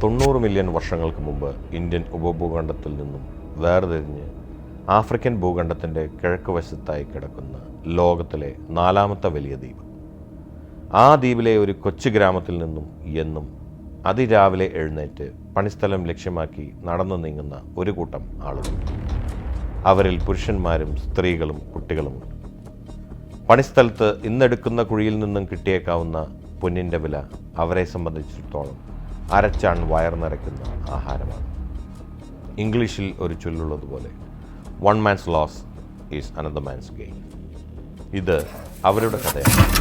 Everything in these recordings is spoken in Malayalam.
90 മില്യൺ വർഷങ്ങൾക്ക് മുമ്പ് ഇന്ത്യൻ ഉപഭൂഖണ്ഡത്തിൽ നിന്നും വേർതിരിഞ്ഞ് ആഫ്രിക്കൻ ഭൂഖണ്ഡത്തിൻ്റെ കിഴക്ക് വശത്തായി കിടക്കുന്ന ലോകത്തിലെ 4ാമത്തെ വലിയ ദ്വീപ്. ആ ദ്വീപിലെ ഒരു കൊച്ചു ഗ്രാമത്തിൽ നിന്നും എന്നും അതിരാവിലെ എഴുന്നേറ്റ് പണിസ്ഥലം ലക്ഷ്യമാക്കി നടന്നു നീങ്ങുന്ന ഒരു കൂട്ടം ആളുകൾ. അവരിൽ പുരുഷന്മാരും സ്ത്രീകളും കുട്ടികളുമുണ്ട്. പണിസ്ഥലത്ത് ഇന്നെടുക്കുന്ന കുഴിയിൽ നിന്നും കിട്ടിയേക്കാവുന്ന പൊന്നിൻ്റെ വില അവരെ സംബന്ധിച്ചിടത്തോളം അരച്ചാൺ വയർ നിറയ്ക്കുന്ന ആഹാരമാണ്. ഇംഗ്ലീഷിൽ ഒരു ചൊല്ലുള്ളതുപോലെ one man's loss is another man's gain. ഇത് അവരുടെ കഥയാണ്.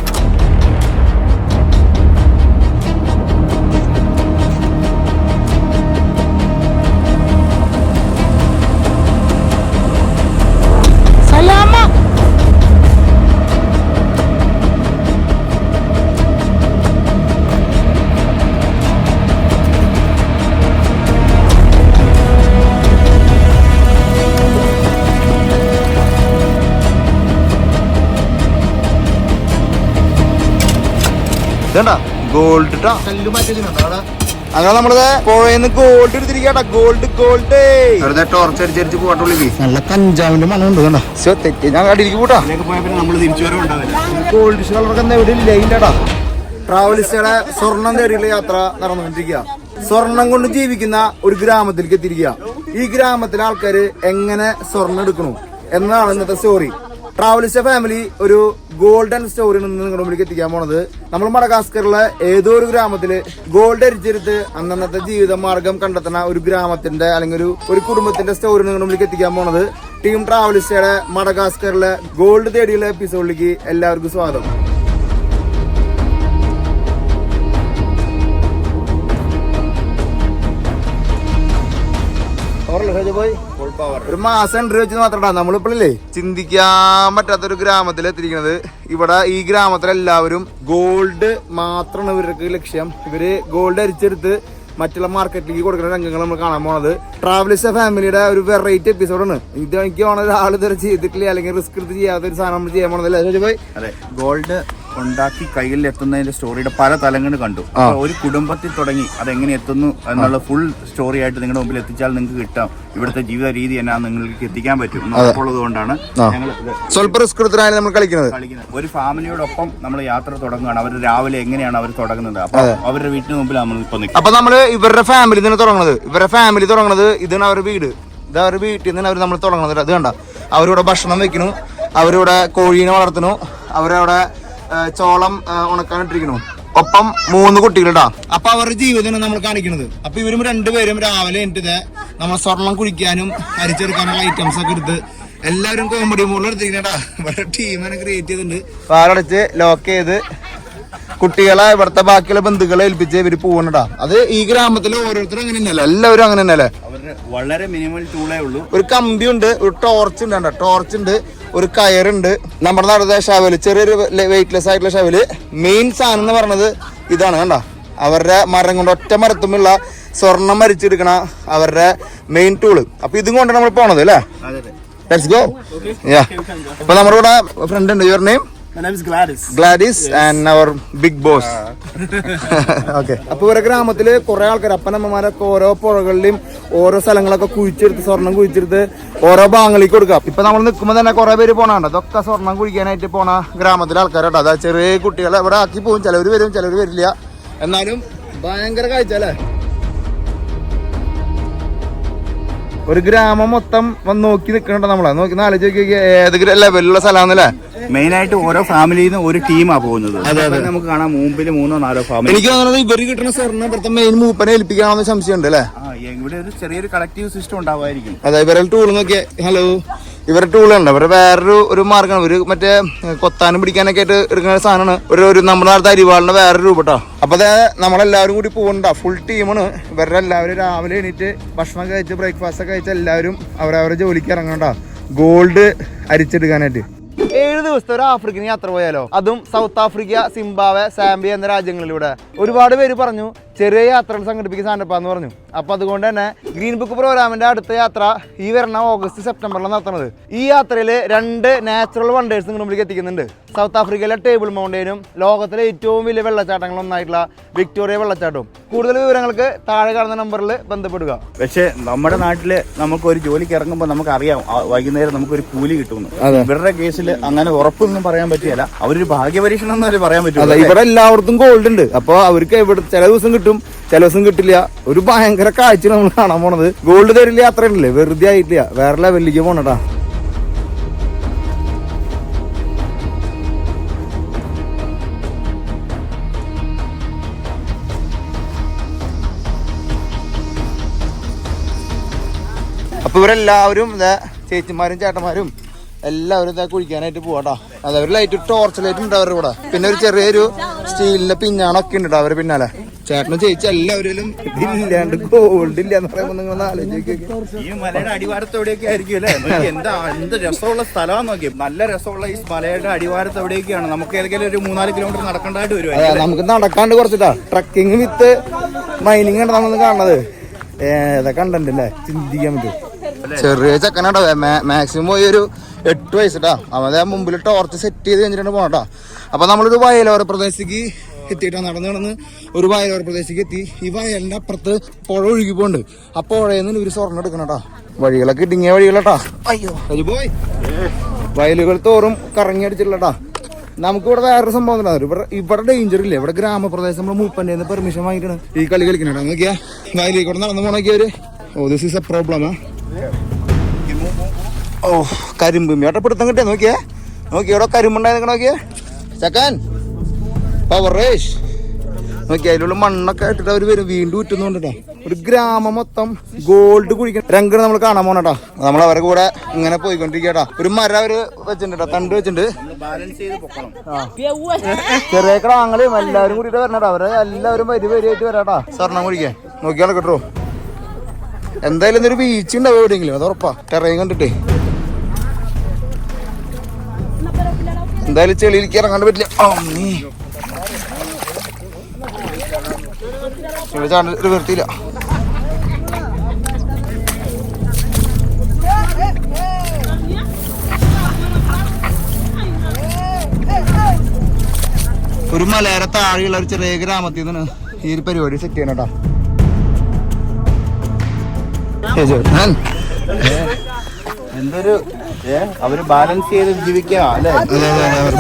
ഗോൾഡ് അങ്ങനെ നമ്മളത് പുഴയിന്ന് ഗോൾഡ് എടുത്തിരിക്കട്ടാ. ഗോൾഡ് ഗോൾഡ് ടോർച്ച് അടിച്ചടിച്ച് പോട്ടുള്ളി നല്ല കഞ്ചാവിന്റെ മണമുണ്ട്. തെറ്റി ഞാൻ കടിയിലേക്ക് പോട്ടാ. ഗോൾഡ് കളറൊക്കെ എവിടെ ഇല്ല ഇല്ലടാ. ട്രാവലിസ്റ്റുകളെ സ്വർണം തേടിയുള്ള യാത്ര നടന്നുകൊണ്ടിരിക്കുക. സ്വർണം കൊണ്ട് ജീവിക്കുന്ന ഒരു ഗ്രാമത്തിലേക്ക് എത്തിയിരിക്കുക. ഈ ഗ്രാമത്തിലെ ആൾക്കാര് എങ്ങനെ സ്വർണം എടുക്കണു എന്നതാണ് ഇന്നത്തെ സ്റ്റോറി. ട്രാവലിസ്റ്റ് ഫാമിലി ഒരു ഗോൾഡൻ സ്റ്റോറി നിന്ന് നിങ്ങളുടെ മുമ്പിലേക്ക് എത്തിക്കാൻ പോണത്. നമ്മൾ മഡഗാസ്കറിലെ ഏതോ ഒരു ഗ്രാമത്തില് ഗോൾഡ് അരിച്ചെടുത്ത് അന്നത്തെ ജീവിത മാർഗം കണ്ടെത്തുന്ന ഒരു ഗ്രാമത്തിന്റെ അല്ലെങ്കിൽ ഒരു കുടുംബത്തിന്റെ സ്റ്റോറി നിങ്ങളുടെ മുമ്പിലേക്ക് എത്തിക്കാൻ പോണത്. ടീം ട്രാവലിസ്റ്റുടെ മഡഗാസ്കറിലെ ഗോൾഡ് തേടിയുള്ള എപ്പിസോഡിലേക്ക് എല്ലാവർക്കും സ്വാഗതം. ഒരു മാസം എൻട്രി വെച്ച് മാത്രടാ നമ്മളിപ്പോഴല്ലേ ചിന്തിക്കാൻ പറ്റാത്തൊരു ഗ്രാമത്തിൽ എത്തിയിരിക്കുന്നത്. ഇവിടെ ഈ ഗ്രാമത്തിലെല്ലാവരും ഗോൾഡ് മാത്രമാണ് ഇവർക്ക് ലക്ഷ്യം. ഇവര് ഗോൾഡ് അരിച്ചെടുത്ത് മറ്റുള്ള മാർക്കറ്റിലേക്ക് കൊടുക്കുന്ന രംഗങ്ങൾ നമ്മൾ കാണാൻ പോണത്. ട്രാവലിസ്റ്റ് ഫാമിലിയുടെ ഒരു വെറൈറ്റി എപ്പിസോഡാണ് ഇത്. എനിക്ക് തോന്നുന്നത് ഒരാൾ ഇതുവരെ ചെയ്തിട്ടില്ല അല്ലെങ്കിൽ റിസ്ക് എടുത്ത് ചെയ്യാത്ത ഒരു സാധനം നമ്മൾ ചെയ്യാൻ പോണതല്ലേ. അതെ, ഗോൾഡ് ഉണ്ടാക്കി കയ്യിൽ എത്തുന്നതിന്റെ സ്റ്റോറിയുടെ പല തലങ്ങൾ കണ്ടു. ഒരു കുടുംബത്തിൽ തുടങ്ങി അതെങ്ങനെ എത്തുന്നു എന്നുള്ള ഫുൾ സ്റ്റോറി ആയിട്ട് നിങ്ങളുടെ മുമ്പിൽ എത്തിച്ചാൽ നിങ്ങൾക്ക് കിട്ടാം. ഇവിടുത്തെ ജീവിത രീതി എന്നാ നിങ്ങൾക്ക് എത്തിക്കാൻ പറ്റും ഉള്ളത് കൊണ്ടാണ് ഞങ്ങൾ സ്വല്പ റിസ്ക് എടുത്തിട്ടാണ് നമ്മൾ കളിക്കുന്നത്. ഒരു ഫാമിലിയോടൊപ്പം നമ്മൾ യാത്ര തുടങ്ങുകയാണ്. അവർ രാവിലെ എങ്ങനെയാണ് അവർ തുടങ്ങുന്നത്, അപ്പൊ അവരുടെ വീട്ടിന് മുമ്പിൽ നമ്മൾ ഇപ്പൊ നിൽക്കും. അപ്പൊ നമ്മള് ഇവരുടെ ഫാമിലി തന്നെ തുടങ്ങുന്നത്. ഇവരുടെ ഫാമിലി തുടങ്ങുന്നത് ഇതാണ് അവരുടെ വീട്. ഇത് അവരുടെ വീട്ടിൽ നിന്ന് അവർ നമ്മൾ തുടങ്ങുന്നത്. അത് കണ്ട അവരിവിടെ ഭക്ഷണം വെക്കുന്നു, അവരിവിടെ കോഴീനെ വളർത്തുന്നു, അവരവിടെ ചോളം ഉണക്കാനിട്ടിരിക്കുന്നു. ഒപ്പം 3 കുട്ടികളുണ്ടാ. അപ്പൊ അവരുടെ ജീവിതം നമ്മൾ കാണിക്കുന്നത്. അപ്പൊ ഇവരും രണ്ടുപേരും രാവിലെ എണീറ്റ് നമ്മൾ സ്വർണം കുഴിക്കാനും അരിച്ചെടുക്കാനുള്ള ഐറ്റംസ് ഒക്കെ എടുത്ത് എല്ലാവരും കോമഡി മോഡിൽ എടുത്തിരിക്കണേട്ടാ. ഇവിടെ ടീമിനെ ക്രിയേറ്റ് ചെയ്തിട്ടുണ്ട്. പാലടച്ച് ലോക്ക് ചെയ്ത് കുട്ടികളെ ഇവിടുത്തെ ബാക്കിയുള്ള ബന്ധുക്കളെ ഏൽപ്പിച്ച് ഇവര് പോകണടാ. അത് ഈ ഗ്രാമത്തിലെ ഓരോരുത്തരും അങ്ങനെ തന്നെയല്ലേ, എല്ലാവരും അങ്ങനെ തന്നെയല്ലേ. വളരെ മിനിമൽ ടൂളേ ഉള്ളൂ. ഒരു കമ്പിയുണ്ട്, ഒരു ടോർച്ച് ഉണ്ട്, ടോർച്ച് ഉണ്ട്, ഒരു കയറുണ്ട്. നമ്മുടെ നാട്ടിലെ ഷവല്, ചെറിയൊരു വെയിറ്റ്ലെസ് ആയിട്ടുള്ള ഷവല്. മെയിൻ സാധനം എന്ന് പറഞ്ഞത് ഇതാണ്. കണ്ട അവരുടെ മരം കൊണ്ട് ഒറ്റ മരത്തുമുള്ള സ്വർണം മരിച്ചെടുക്കണ അവരുടെ മെയിൻ ടൂള്. അപ്പൊ ഇതും കൊണ്ടാണ് നമ്മൾ പോണത് അല്ലേ. Let's go. അപ്പൊ നമ്മുടെ കൂടെ ഫ്രണ്ട് ഉണ്ട്. Your name? My name is Gladys. Gladys and our big boss. Okay. അപ്പൊ ഇവരെ ഗ്രാമത്തില് കുറെ ആൾക്കാർ അപ്പനമ്മമാരൊക്കെ ഓരോ പുഴകളിലും ഓരോ സ്ഥലങ്ങളൊക്കെ കുഴിച്ചെടുത്ത് സ്വർണം കുഴിച്ചെടുത്ത് ഓരോ ഭാഗങ്ങളിലേക്ക് കൊടുക്കാം. ഇപ്പൊ നമ്മൾ നിൽക്കുമ്പോൾ തന്നെ കുറെ പേര് പോണുണ്ട്. അതൊക്കെ സ്വർണം കുഴിക്കാനായിട്ട് പോണ ഗ്രാമത്തിലെ ആൾക്കാരോട്ടോ. അതാ ചെറിയ കുട്ടികളെ ഇവിടെ ആക്കി പോകും. ചിലവർ വരും, ചിലവർ വരില്ല. എന്നാലും ഭയങ്കര കാഴ്ച അല്ലേ. ഒരു ഗ്രാമം മൊത്തം വന്ന് നോക്കി നിൽക്കണുണ്ടോ നമ്മളെ. നോക്കി ആലോചിച്ച് ഏതെങ്കിലും ലെവലിലുള്ള സ്ഥലമാണല്ലേ. മെയിൻ ആയിട്ട് ഓരോ ഫാമിലിയിൽ നിന്ന് ഒരു ടീമാ പോകുന്നത്. നമുക്ക് കാണാം മുമ്പിൽ 3-4 ഫാമിലി. എനിക്ക് തോന്നുന്നത് ഇവര് കിട്ടുന്ന സ്വർണ്ണം ഇവിടുത്തെ മെയിൻ മൂപ്പനെ ഏൽപ്പിക്കാണെന്ന് സംശയമുണ്ട് അല്ലേ. ഇവിടെ ഒരു ചെറിയൊരു കളക്റ്റീവ് സിസ്റ്റം ഉണ്ടാവുമായിരിക്കും. അതെ, ഇവരുടെ ടൂൾ നോക്കിയേ. ഹലോ, ഇവരുടെ ടൂളുണ്ട്. ഇവരുടെ വേറൊരു മാർഗമാണ്. ഒരു മറ്റേ കൊത്താനും പിടിക്കാനൊക്കെ ആയിട്ട് എടുക്കുന്ന സാധനമാണ്. ഒരു നമ്മുടെ നാളത്തെ അരിവാളിന്റെ വേറൊരു രൂപ കേട്ടോ. അപ്പൊ അതെ നമ്മളെല്ലാവരും കൂടി പോകണ്ട ഫുൾ ടീമാണ്. ഇവരുടെ എല്ലാവരും രാവിലെ എണീറ്റ് ഭക്ഷണം കഴിച്ച് ബ്രേക്ക്ഫാസ്റ്റ് ഒക്കെ കഴിച്ച് എല്ലാവരും അവരവരുടെ ജോലിക്ക് ഇറങ്ങണ്ട ഗോൾഡ് അരിച്ചെടുക്കാനായിട്ട്. 7 ദിവസത്തെ ഒരു ആഫ്രിക്കൻ യാത്ര പോയാലോ, അതും സൗത്ത് ആഫ്രിക്ക, സിംബാബ്വെ, സാംബിയ എന്ന രാജ്യങ്ങളിലൂടെ. ഒരുപാട് പേര് പറഞ്ഞു ചെറിയ യാത്രകൾ സംഘടിപ്പിക്കുന്ന സാധനപ്പാന്ന് പറഞ്ഞു. അപ്പോൾ അതുകൊണ്ട് തന്നെ ഗ്രീൻ ബുക്ക് പ്രോഗ്രാമിൻ്റെ അടുത്ത യാത്ര ഈ വരുന്ന ഓഗസ്റ്റ് സെപ്റ്റംബറിലാണ് നടത്തുന്നത്. ഈ യാത്രയിൽ 2 നാച്ചുറൽ വണ്ടേഴ്സ് നിങ്ങളുടെ മുമ്പിലേക്ക് എത്തിക്കുന്നുണ്ട്. സൗത്ത് ആഫ്രിക്കയിലെ ടേബിൾ മൗണ്ടനും ലോകത്തിലെ ഏറ്റവും വലിയ വെള്ളച്ചാട്ടങ്ങളൊന്നായിട്ടുള്ള വിക്ടോറിയ വെള്ളച്ചാട്ടവും. കൂടുതൽ വിവരങ്ങൾക്ക് താഴെ കാണുന്ന നമ്പറിൽ ബന്ധപ്പെടുക. പക്ഷേ നമ്മുടെ നാട്ടില് നമുക്ക് ഒരു ജോലിക്ക് ഇറങ്ങുമ്പോൾ നമുക്കറിയാം വൈകുന്നേരം നമുക്കൊരു കൂലി കിട്ടുമെന്ന്. ഇവരുടെ കേസിൽ അങ്ങനെ ഉറപ്പൊന്നും പറയാൻ പറ്റിയല്ല. അവരൊരു ഭാഗ്യപരീക്ഷണം എന്നല്ലേ പറയാൻ പറ്റും. ഇവിടെ എല്ലായിടത്തും ഗോൾഡ് ഉണ്ട്. അപ്പോൾ അവർക്ക് ഇവിടെ ചില ദിവസം കിട്ടും, ചില ദിവസം കിട്ടില്ല. ഒരു ഭയങ്കര കാഴ്ച നമ്മൾ കാണാൻ പോണത്. ഗോൾഡ് തരില്ല യാത്ര ഉണ്ടല്ലേ, വെറുതെ ആയിട്ടില്ല, വേറെ ലെവലിലേക്ക് പോണട്ടാ. അപ്പൊ ഇവരെല്ലാവരും ചേച്ചിമാരും ചേട്ടന്മാരും എല്ലാവരും ഇതാ കുഴിക്കാനായിട്ട് പോവാട്ടോ. അത് അവർ ലൈറ്റ് ടോർച്ച് ലൈറ്റ് ഉണ്ട് അവരുടെ കൂടെ. പിന്നെ ഒരു ചെറിയൊരു സ്റ്റീലിന്റെ പിഞ്ഞാണൊക്കെ ഉണ്ട് അവരുടെ പിന്നാലെ. ചേട്ടനും ചേച്ചി എല്ലാവരും ഇല്ലാണ്ട് ഗോൾഡ് ഇല്ല എന്ന് പറയുമ്പോൾ നിങ്ങൾ ആലോചിക്കുക. ഈ മലയുടെ അടിവാരത്ത് എവിടെയൊക്കെ ആയിരിക്കും അല്ലേ? എന്ത് രസമുള്ള സ്ഥലമാന്ന് നോക്കി. നല്ല രസമുള്ള ഈ മലയുടെ അടിവാരത്ത് എവിടെയൊക്കെയാണ്. നമുക്ക് ഏതെങ്കിലും ഒരു 3-4 കിലോമീറ്റർ നടക്കേണ്ടതായിട്ട് വരും. നമുക്ക് നടക്കാണ്ട് കുറച്ചിട്ടാ ട്രക്കിങ് വിത്ത് മൈനിങ് ആണ് നമ്മൾ കാണുന്നത്. ഏതാ കണ്ടന്റ് അല്ലേ, ചിന്തിക്കാൻ പറ്റും. ചെറിയ ചെക്കനാട്ടോ, മാക്സിമം പോയി ഒരു 8 വയസ്സിട്ടാ. അവൻ മുമ്പിൽ ടോർച്ച് സെറ്റ് ചെയ്ത് കഴിഞ്ഞിട്ടാണ് പോകട്ടാ. അപ്പൊ നമ്മളൊരു വയലോര പ്രദേശത്തേക്ക് എത്തിയിട്ടാ. നടന്ന് ഒരു വയലോര പ്രദേശത്തേക്ക് എത്തി. ഈ വയലിന്റെ അപ്പുറത്ത് പുഴ ഒഴുകി പോണ്ട്. ആ പുഴയിൽ നിന്ന് ഇവര് സ്വർണ്ണം എടുക്കണട്ടാ. വഴികളൊക്കെ ഇടുങ്ങിയ വഴികളാട്ടാ. അയ്യോ പോയി വയലുകൾ തോറും കറങ്ങി അടിച്ചിട്ടുള്ളട്ടാ. നമുക്കിവിടെ വേറൊരു സംഭവം ഇവിടെ ഡേഞ്ചർ ഇല്ല. ഇവിടെ ഗ്രാമപ്രദേശം നമ്മള് മൂപ്പന്റെ പെർമിഷൻ വാങ്ങിയിട്ടാണ് ഈ കളി കളിക്കണേട്ടാ. നോക്കിയാ വയലിൽ കൂടെ നടന്നു പോണോക്കിയവര്. Oh this is a problem. ഓ കരിമ്പ് മേട്ടപ്പെടുത്തം കിട്ടിയ നോക്കിയേ. ഇവിടെ കരിമ്പുണ്ടായി നോക്കിയേ ചക്കൻ പവർ റേഷ്. നോക്കി അതിലുള്ള മണ്ണൊക്കെ ഇട്ടിട്ട് അവര് വരും വീണ്ടും ഉറ്റുന്നുണ്ടാ. ഒരു ഗ്രാമം മൊത്തം ഗോൾഡ് കുഴിക്കണം രംഗം നമ്മൾ കാണാൻ പോണട്ടാ. നമ്മൾ അവരെ കൂടെ ഇങ്ങനെ പോയിക്കൊണ്ടിരിക്കട്ടാ. ഒരു മരം അവര് വെച്ചിട്ടുണ്ട്, തണ്ട് വെച്ചിട്ടുണ്ട്. ചെറിയ ക്രാങ്ങളും എല്ലാവരും കൂടിയിട്ട് വരണട്ടാ. അവരെ എല്ലാവരും വരിയായിട്ട് വരാട്ടാ സ്വർണ്ണം കുഴിക്കാൻ. നോക്കിയാലോ കേട്ടോ. എന്തായാലും ഇന്നൊരു ബീച്ച് ഉണ്ടാവും എവിടെയെങ്കിലും, അത് ഉറപ്പാ. ടെറയും കണ്ടിട്ടേ എന്തായാലും ചെളിയിലേക്ക് ഇറങ്ങാണ്ട് പറ്റില്ല. ഒരു വൃത്തിയില്ല. ഒരു മലയാള താഴെയുള്ള ഒരു ചെറിയ ഗ്രാമത്തിൽ നിന്നാണ് ഈ ഒരു പരിപാടി സെറ്റ് ചെയ്യണട്ടാ. എന്തൊരു അവര് ബാലൻസ് ചെയ്ത് ജീവിക്കുക അല്ലേ?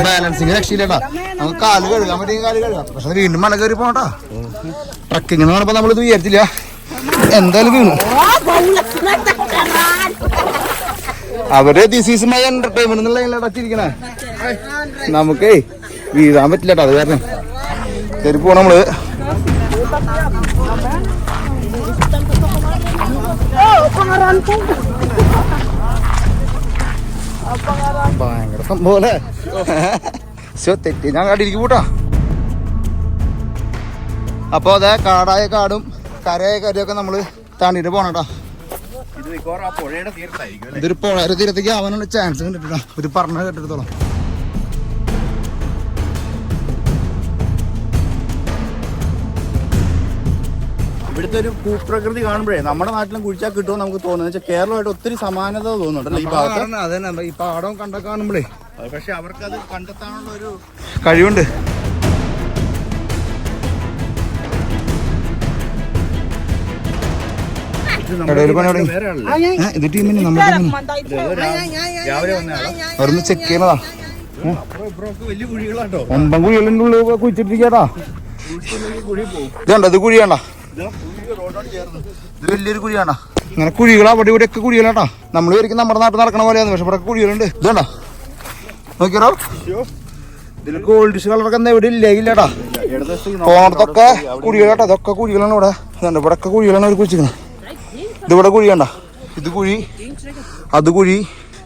ബാലൻസിങ് രക്ഷയില്ലട്ടാ. നമുക്ക് കാല് കഴുകാൻ പറ്റിയ കാല് കഴുകാം. പക്ഷെ വീണ്ടും മല കയറി പോകട്ടാ. ട്രക്കിങ് എന്ന് പറഞ്ഞപ്പോ നമ്മളിത് വിചാരിച്ചില്ല. എന്തായാലും വീണു. അവര് ദിസ് ഈസ് മൈ എന്റർടൈൻമെന്റ് എന്നുള്ള അടച്ചിരിക്കണേ. നമുക്കേ വീഴാൻ പറ്റില്ലട്ടാ. അത് കാരണം കയറി പോണ നമ്മള്. ഭയങ്കര സംഭവം അല്ലേ? തെറ്റി ഞാൻ കാട്ടിരിക്കും കൂട്ടാ. അപ്പൊ അതെ കാടായ കാടും കരയായ കരയൊക്കെ നമ്മള് താണ്ടിട്ട് പോണട്ടാ. ഇതൊരു പുഴയുടെ തീരത്തേക്ക് ആവാനുള്ള ചാൻസ് കണ്ടിട്ടാ. ഒരു പറഞ്ഞ കേട്ടിടത്തോളം ഇവിടുത്തെ ഒരു ഭൂപ്രകൃതി കാണുമ്പോഴേ നമ്മുടെ നാട്ടിലും കുഴിച്ചാൽ കിട്ടുമോ നമുക്ക് തോന്നുന്നത്. കേരളമായിട്ട് ഒത്തിരി സമാനത തോന്നുന്നുണ്ടല്ലോ ഈ ഭാഗത്ത്. അതന്നെ ഈ പാടം കണ്ട കാണുമ്പോഴേ. പക്ഷെ അവർക്കത് കണ്ടെത്താനുള്ള ഒരു കഴിവുണ്ട്. ഇത് ടീമിന് അവരൊന്ന് ചെക്ക് ചെയ്യുന്നതാ. വലിയ കുഴികളാട്ടോ. 9 കുഴികളുടെ ഉള്ളിൽ കുഴിച്ചിട്ടിരിക്കാട്ടാ. ഇതുണ്ടോ ഇത് കുഴിയാണ്ടാ. ഇത് വലിയൊരു കുഴിയാണ്ടാ. ഇങ്ങനെ കുഴികൾ അവിടെ ഇവിടെ ഒക്കെ കുഴികളാട്ടാ. നമ്മൾ വരിക്കും നമ്മുടെ നാട്ടിൽ നടക്കണ പോലെയാണ്. പക്ഷെ ഇവിടെ കുഴികളുണ്ട്. ഇതുണ്ടോ നോക്കിയോ. ഇതിൽ ഗോൾഡിഷ് കളറൊക്കെ എന്താ ഇവിടെ ഇല്ലേട്ടാ. പോണത്തൊക്കെ കുഴികളാട്ടാ. ഇതൊക്കെ കുഴികളാണ് ഇവിടെ. ഇവിടെ ഒക്കെ കുഴികളാണ് അവർ കുഴിച്ചിരിക്കുന്നത്. ഇതിവിടെ കുഴിയണ്ട. ഇത് കുഴി, അത് കുഴി.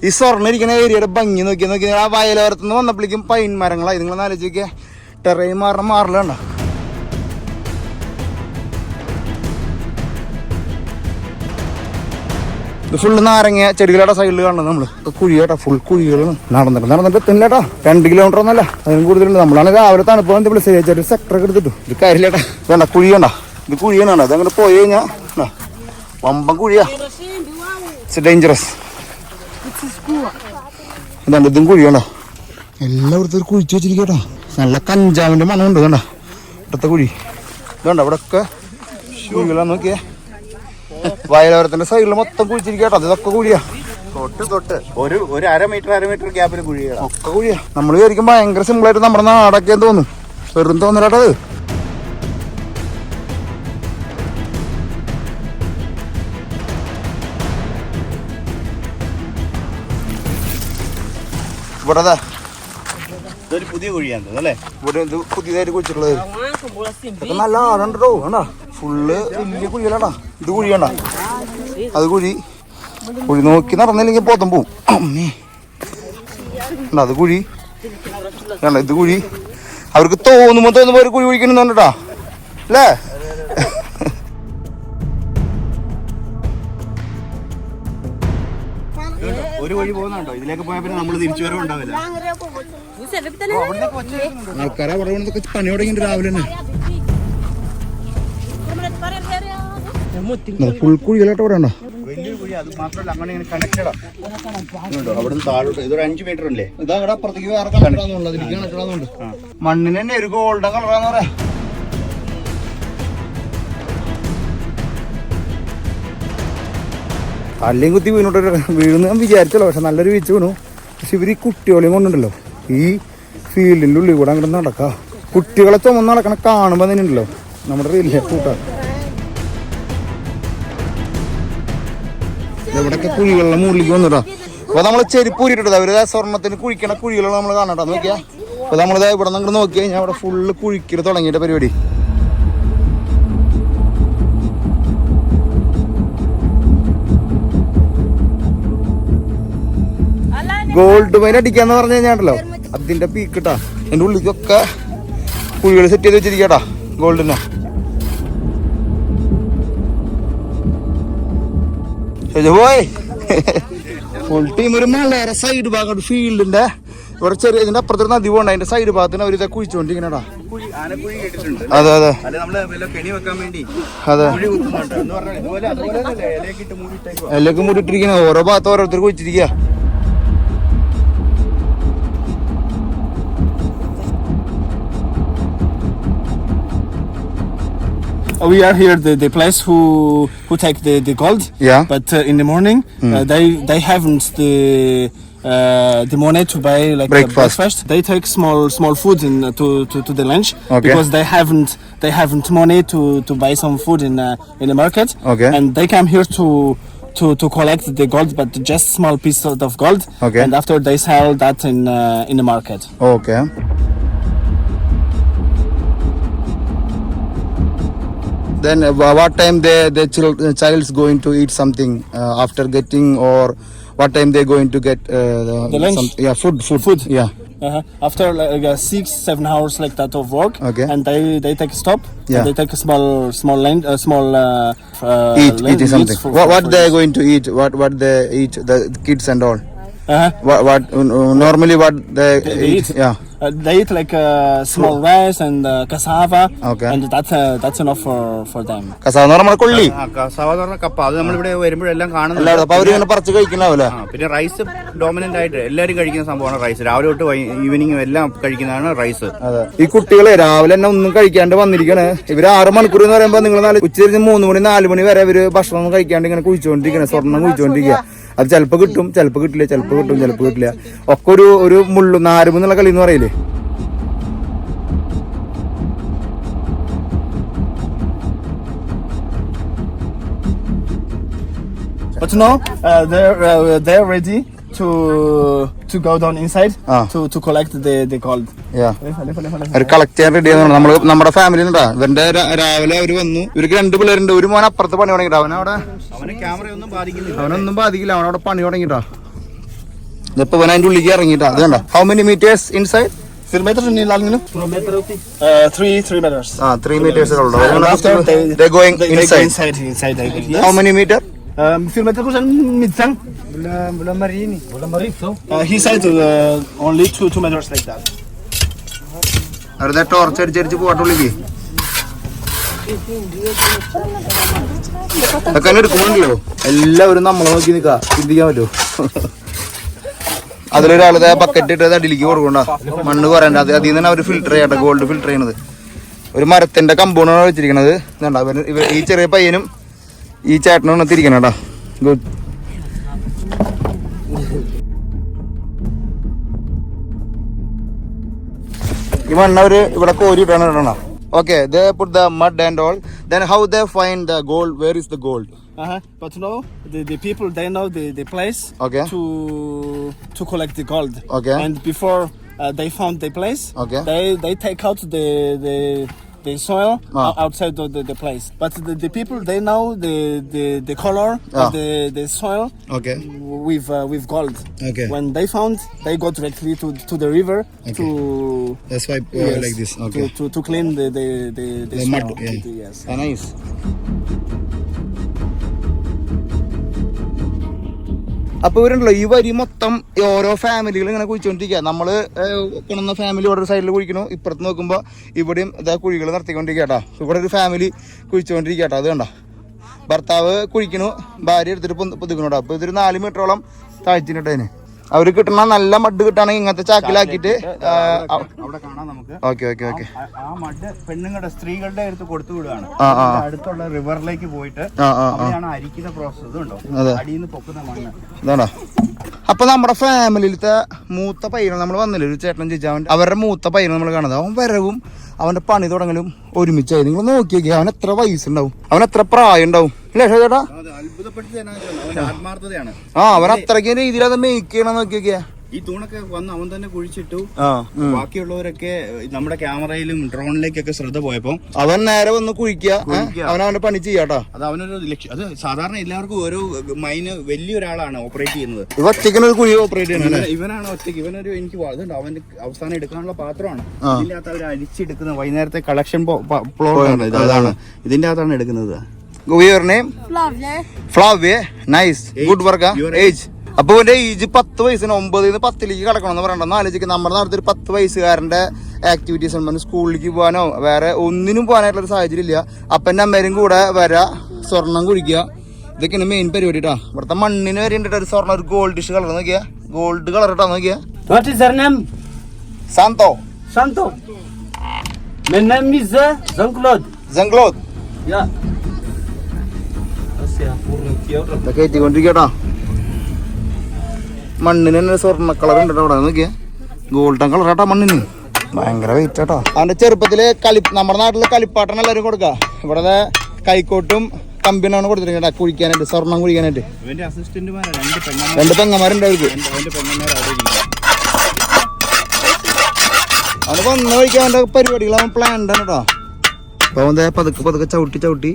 ഈ സ്വർണ്ണം ഇരിക്കുന്ന ഏരിയയുടെ ഭംഗി നോക്കി ആ വയലോരത്തുനിന്ന് വന്നപ്പോഴേക്കും പൈൻ മരങ്ങളായി. നിങ്ങളൊന്ന് ആലോചിക്കുക. ടെറയും മാറലണ്ട. ഇത് ഫുള്ള് നാരങ്ങ ചെടികളുടെ സൈഡിൽ കാണുന്നത് നമ്മള്. കുഴിയാട്ടാ, ഫുൾ കുഴികളാണ്. നടന്നിട്ട് എത്തില്ലേട്ടാ. 2 കിലോമീറ്റർ ഒന്നല്ല, അതിനും കൂടുതലുണ്ട്. നമ്മളാണ് രാവിലെ തണുപ്പ് വന്ന് ചെറിയ സെക്ടറൊക്കെ എടുത്തിട്ടു. ഇത് കാര്യമില്ലേട്ടാ. വേണ്ട കുഴി വേണ്ട. ഇത് കുഴിയാണ്, അതങ്ങനെ പോയി കഴിഞ്ഞാൽ വമ്പൻ കുഴിയാ. It's dangerous. ഇതാണ്ട് ഇതും കുഴിയാണോ, എല്ലായിടത്തും ഒരു കുഴിച്ച് വെച്ചിരിക്കട്ടോ. നല്ല കഞ്ചാവിൻ്റെ മണമുണ്ട്. ഇതാണ്ട ഇവിടുത്തെ കുഴി, ഇതുണ്ട് ഇവിടെ ഒക്കെ കുഴികളാണ്. നോക്കിയേ, വയലോരത്തിന്റെ സൈഡിൽ മൊത്തം കുഴിച്ചിരിക്കട്ടോ. ഇതൊക്കെ കുഴിയാ, തൊട്ട് ഒരു അര മീറ്റർ ഗ്യാപ്പിൽ കുഴികളാണ്, ഒക്കെ കുഴിയാ. നമ്മൾ വിചാരിക്കും ഭയങ്കര സിമ്പിളായിട്ട് നമ്മുടെ നാടൊക്കെ തോന്നും, വെറും തോന്നില്ലാട്ടോ അത്. ഇവിടെ ഇതൊരു പുതിയ കുഴിയാണ് അല്ലേ? ഇവിടെ ഇത് പുതിയതായിട്ട് കുഴിച്ചിട്ടുള്ളത്. ഇതൊക്കെ നല്ല ആടുണ്ടോ, വേണ്ട ഫുള്ള് വലിയ കുഴികളാടാ. ഇത് കുഴിയണ്ട, അത് കുഴി നോക്കി നടന്നില്ലെങ്കിൽ പോത്തം പോവും. അമ്മേ, അത് കുഴി വേണ്ട, ഇത് കുഴി. അവർക്ക് തോന്നുമ്പോ ഒരു കുഴി കുഴിക്കണമെന്നുണ്ടാ അല്ലേ? ഒരു വഴി പോകുന്നുണ്ടോ? ഇതിലേക്ക് പോയാൽ പിന്നെ നമ്മൾ തിരിച്ചു വരവ് ഉണ്ടാവില്ല. ആൾക്കാരെ അവിടെ പണി തുടങ്ങിയിട്ട് രാവിലെ തന്നെ ഫുൾ കുഴികളായിട്ട് അവിടെ ഉണ്ടോ? വലിയൊരു കുഴി, അത് മാത്രമല്ല അങ്ങനെ ഇങ്ങനെ കണക്റ്റഡാ. അവിടുന്ന് താഴോട്ട് ഇതൊരു 5 മീറ്റർ അല്ലേ? ഇതവിടെ അപ്പുറത്തേക്ക് വേറെ കണക്റ്റഡാന്നുണ്ട്. മണ്ണിന് തന്നെ ഒരു ഗോൾഡൻ കളറാന്ന് പറയാ. അല്ലെങ്കിൽ കുത്തി വീഴുന്ന ഞാൻ വിചാരിച്ചല്ലോ, പക്ഷെ നല്ലൊരു വീഴ്ച വീണു. പക്ഷെ ഇവർ ഈ കുട്ടികളെയും കൊണ്ടുണ്ടല്ലോ ഈ ഫീൽഡിൻ്റെ ഉള്ളിൽ കൂടെ അങ്ങോട്ട് നടക്കാം. കുട്ടികളെ ചുമന്ന് നടക്കണ കാണുമ്പോൾ തന്നെ ഉണ്ടല്ലോ നമ്മുടെ വലിയ കൂട്ടാണ്. ഇവിടെയൊക്കെ കുഴികളുടെ മുകളിലേക്ക് വന്നിട്ടാ. അപ്പൊ നമ്മള് ചെരുപ്പ് ഊരിട്ടിട്ട് അവര് സ്വർണ്ണത്തിന് കുഴിക്കണ കുഴികൾ നമ്മൾ കാണാട്ടോ. നോക്കിയാ അപ്പൊ നമ്മളിതാ ഇവിടെ നിന്ന് നോക്കി കഴിഞ്ഞാൽ അവിടെ ഫുള്ള് കുഴിക്കൽ തുടങ്ങിയിട്ട് പരിപാടി. ഗോൾഡ് മൈൻ അടിക്കാന്ന് പറഞ്ഞു കഴിഞ്ഞാണ്ടല്ലോ അതിന്റെ പീക്കിട്ടാ. അതിന്റെ ഉള്ളിലേക്കൊക്കെ കുഴികൾ സെറ്റ് ചെയ്ത് വെച്ചിരിക്കട്ടാ ഗോൾഡിനെ. പോയി ഫുൾ ടീം ഒരു മലയുടെ സൈഡ് ഭാഗം ഫീൽഡിന്റെ ഇവിടെ ചെറിയ ഇതിന്റെ അപ്പുറത്തൊരു നദി പോകണ്ട, അതിന്റെ സൈഡ് ഭാഗത്തിന് അവർ ഇതൊക്കെ കുഴിച്ചോണ്ടിരിക്കണടാ. അതെ അതെ അതെ, എല്ലൊക്കെ മൂടിയിട്ടിരിക്കണ ഓരോ ഭാഗത്ത് ഓരോരുത്തർ കുഴിച്ചിരിക്കുക. We are here the place who take the gold. Yeah. But in the morning they haven't the money to buy like breakfast. They take small food to the lunch. Okay. Because they haven't money to buy some food in the market. Okay. And they come here to collect the gold, but just small piece of gold. Okay. And after they sell that in the market. Okay. Then what time the child's going to eat something after getting, or what time they going to get the lunch? Food. Yeah. After like 6-7 hours like that of work, Okay. and they take a stop. Yeah. And they take a small land, Eat something. What they going to eat? What they eat? The kids and all. What normally what they eat? Yeah. They eat like small rice and cassava. Okay. And that's enough for them. കസാന്ന് പറഞ്ഞാൽ കൊള്ളി സാധാരണ കപ്പ, അത് നമ്മളിവിടെ വരുമ്പോഴെല്ലാം കാണുന്നില്ല. എല്ലാവരും അപ്പൊ അവരിങ്ങനെ പറിച്ച് കഴിക്കണാവൂല. പിന്നെ റൈസ് ഡോമിനന്റ് ആയിട്ട് എല്ലാവരും കഴിക്കുന്ന സംഭവമാണ് റൈസ്. രാവിലെ തൊട്ട് ഈവനിങ് എല്ലാം കഴിക്കുന്നതാണ് റൈസ്. അതെ, ഈ കുട്ടികളെ രാവിലെ തന്നെ ഒന്നും കഴിക്കാണ്ട് വന്നിരിക്കണേ. ഇവര് 6 മണിക്കൂർ എന്ന് പറയുമ്പോ നിങ്ങൾ ഉച്ചതിരിഞ്ഞ് 3 മണി 4 മണി വരെ ഇവര് ഭക്ഷണം ഒന്നും കഴിക്കാണ്ട് ഇങ്ങനെ കുഴിച്ചുകൊണ്ടിരിക്കണേ, സ്വർണ്ണം കുഴിച്ചുകൊണ്ടിരിക്കുക. അത് ചിലപ്പോൾ കിട്ടും, ചിലപ്പോൾ കിട്ടില്ല, ചിലപ്പോൾ കിട്ടും, ചിലപ്പോൾ കിട്ടില്ല. ഒക്കെ ഒരു മുള്ളു നാരുമെന്നുള്ള കളി എന്ന് പറയില്ലേ. But no, they're ready to go down inside to collect the gold. അവർ കളക്ട് ചെയ്യാൻ റെഡി ആണെന്ന് നമ്മള് നമ്മുടെ ഫാമിലി ഉണ്ടാ. ഇവന്റെ രാവിലെ അവര് വന്നു. ഇവർക്ക് 2 പിള്ളേരുണ്ട്. ഒരു മോൻ അപ്പുറത്ത് പണി തുടങ്ങിട്ടാ. അവനൊന്നും ബാധിക്കില്ല, അവനവിടെ പണി തുടങ്ങിട്ടാ. ഇപ്പൊ ഇവൻ അതിന്റെ ഉള്ളിലേക്ക് ഇറങ്ങിട്ടാ. അത് കണ്ട how many meters inside? 3 meters. 3 meters. After they going inside. Inside. How many meter? He said only 2 meters like that. അവരുടെ ടോർച്ച് അടിച്ചടിച്ച് പോവാട്ടുള്ളിക്ക്. ഇതൊക്കെ എടുക്കുന്നുണ്ടല്ലോ എല്ലാവരും നമ്മളെ നോക്കി നിൽക്കാ, ചിന്തിക്കാൻ പറ്റുമോ? അതിലൊരാളത് ബക്കറ്റ് ഇട്ട് അടിയിലേക്ക് കൊടുക്കണ്ട, മണ്ണ് കുറയണ്ട. അതിൽ നിന്ന് തന്നെ അവർ ഫിൽറ്റർ ചെയ്യട്ടെ, ഗോൾഡ് ഫിൽറ്റർ ചെയ്യണത്. ഒരു മരത്തിന്റെ കമ്പൗണ്ടാണ് വെച്ചിരിക്കണത്. ഇതുണ്ട ഈ ചെറിയ പയ്യനും ഈ ചേട്ടനും തിരിക്കണം കേട്ടോ. ഗുഡ്. ഈ മണ്ണ് അവര് ഇവിടെ കോരി ഇട്ടാണ് ഇടണ. Okay, they put the mud and all. Then how they find the gold? Where is the gold? But no, the people, they know the place Okay. to collect the gold. Okay. And before they found the place, Okay. they take out the soil Ah. outside of the place. But the people, they know the color Ah. of the soil Okay. with gold. Okay. When they found, they go directly to the river to That's why yes, like this. Okay. to clean the The mud. soil. Yeah. Yes. Nice. അപ്പൊ ഇവരുണ്ടല്ലോ ഈ വരി മൊത്തം ഓരോ ഫാമിലികൾ ഇങ്ങനെ കുഴിച്ചോണ്ടിരിക്കുക. നമ്മള് കൊണ്ടുവന്ന ഫാമിലി ഇവിടെ ഒരു സൈഡിൽ കുഴിക്കണു, ഇപ്പുറത്ത് നോക്കുമ്പോ ഇവിടെയും ഇതാ കുഴികൾ നടത്തിക്കൊണ്ടിരിക്കുക കേട്ടോ. ഇവിടെ ഒരു ഫാമിലി കുഴിച്ചോണ്ടിരിക്കുക കേട്ടോ. അത് കണ്ട ഭർത്താവ് കുഴിക്കണു, ഭാര്യ എടുത്തിട്ട് പൊതിക്കണു കേട്ടോ. അപ്പൊ ഇതൊരു 4 മീറ്ററോളം താഴ്ത്തിട്ടതിന് അവര് കിട്ടണ നല്ല മഡ് കിട്ടുകയാണെങ്കിൽ ഇങ്ങനത്തെ ചാക്കിലാക്കിയിട്ട് അവിടെ കാണാം നമുക്ക്. Okay okay okay. ആ മഡ് പെണ്ണുങ്ങളുടെ സ്ത്രീകളുടെ അടുത്ത് കൊടുത്തു വിടുകയാണ്. ആ. അടുത്തുള്ള റിവറിലേക്ക് പോയിട്ട് ആ. അവിടെയാണ് അരിക്കുന്ന പ്രോസസ്. ഇതുണ്ടോ അടിയിൽ നിന്ന് പൊക്കുന്ന മണ്ണ് ഇതാണോ. അപ്പൊ നമ്മുടെ ഫാമിലിയിലത്തെ മൂത്ത പയ്യനെ നമ്മൾ വന്നില്ല, ഒരു ചേട്ടൻ ചേച്ചി, അവരുടെ മൂത്ത പയ്യനെ നമ്മൾ കാണുന്നത്. അവൻ വരവും അവന്റെ പണി തുടങ്ങലും ഒരുമിച്ചായി. നിങ്ങൾ നോക്കി നോക്കിയാൽ അവൻ എത്ര വയസ്സുണ്ടാവും, അവൻ എത്ര പ്രായം ഉണ്ടാവും അല്ലേ ചേട്ടാ? ആത്മാർത്ഥതയാണ്. അവൻ അത്രയ്ക്ക് രീതിയിൽ അത് മേക്ക് ചെയ്യണം നോക്കി നോക്കിയാ. ഈ തൂണൊക്കെ വന്ന് അവൻ തന്നെ കുഴിച്ചിട്ടു. ബാക്കിയുള്ളവരൊക്കെ നമ്മുടെ ക്യാമറയിലും ഡ്രോണിലേക്കൊക്കെ ശ്രദ്ധ പോയപ്പോ അവൻ നേരെ വന്ന് കുഴിക്കുക, അവൻ അവന്റെ പണി ചെയ്യാട്ടോ. അത് അവനൊരു ലക്ഷ്യം. അത് സാധാരണ എല്ലാവർക്കും ഓരോ മൈന് വലിയൊരാളാണ് ഓപ്പറേറ്റ് ചെയ്യുന്നത്. ഇവ ഒറ്റയ്ക്കൊരു കുഴി ഓപ്പറേറ്റ് ചെയ്യണം. ഇവനാണ് ഒറ്റയ്ക്ക്. ഇവനൊരു എനിക്ക് അതുണ്ട്, അവന്റെ അവസാനം എടുക്കാനുള്ള പാത്രമാണ്. ഇതിന്റെ അകത്ത് അവർ അരിച്ചെടുക്കുന്നത് വൈകുന്നേരത്തെ കളക്ഷൻ പ്ലോട്ടാണ്. അതാണ് ഇതിന്റെ അകത്താണ് എടുക്കുന്നത്. Your name? Flavia. Nice. Good work. Age. അപ്പൊ ഇവന്റെ ഏജ് 10 വയസ്സിന് 9 10ലേക്ക് കടക്കണമെന്ന് പറയണ്ട. ആലോചിക്കുക, നമ്മുടെ നാട്ടിൽ 10 വയസ്സുകാരന്റെ ആക്ടിവിറ്റീസ് ഉണ്ട്. സ്കൂളിലേക്ക് പോകാനോ വേറെ ഒന്നിനും പോകാനായിട്ടുള്ള ഒരു സാഹചര്യം ഇല്ല. അപ്പൻ്റെ അമ്മേരും കൂടെ വരാ, സ്വർണം കുഴിക്കുക, ഇതൊക്കെയാണ് മെയിൻ പരിപാടി കേട്ടോ. ഇവിടുത്തെ മണ്ണിന് വരെ ഉണ്ട് ഒരു സ്വർണ്ണം, ഒരു ഗോൾഡിഷ് കളർ നോക്കിയാ, ഗോൾഡ് കളർ ഇട്ടാ നോക്കിയാ. What is your name? Santo. Santo. My name is Jean-Claude. Jean-Claude. Yeah. ഇതൊക്കെ ഏറ്റിക്കൊണ്ടിരിക്കട്ടോ. മണ്ണിന് തന്നെ സ്വർണ്ണ കളർ ഉണ്ട് അവിടെ നോക്കിയാ, ഗോൾഡൻ കളർ ആട്ടോ മണ്ണിന്. ഭയങ്കര വെയിറ്റ് ആട്ടോ. അവന്റെ ചെറുപ്പത്തില് നമ്മുടെ നാട്ടില് കളിപ്പാട്ടം എല്ലാവരും കൊടുക്കുക. ഇവിടെ കൈക്കോട്ടും കമ്പിനാണ് കൊടുത്തിരിക്കട്ടെ കുഴിക്കാനായിട്ട്, സ്വർണം കുഴിക്കാനായിട്ട്. ഇവന്റെ അസിസ്റ്റന്റുമാരാ 2 പെങ്ങന്മാരുണ്ട് അവർക്ക്. അവന് വന്ന വഴിക്ക് അവന്റെ പരിപാടികൾ അവൻ പ്ലാൻഡ് ആണ് കേട്ടോ. അപ്പൊ അവൻ പതുക്കെ പതുക്കെ ചവിട്ടി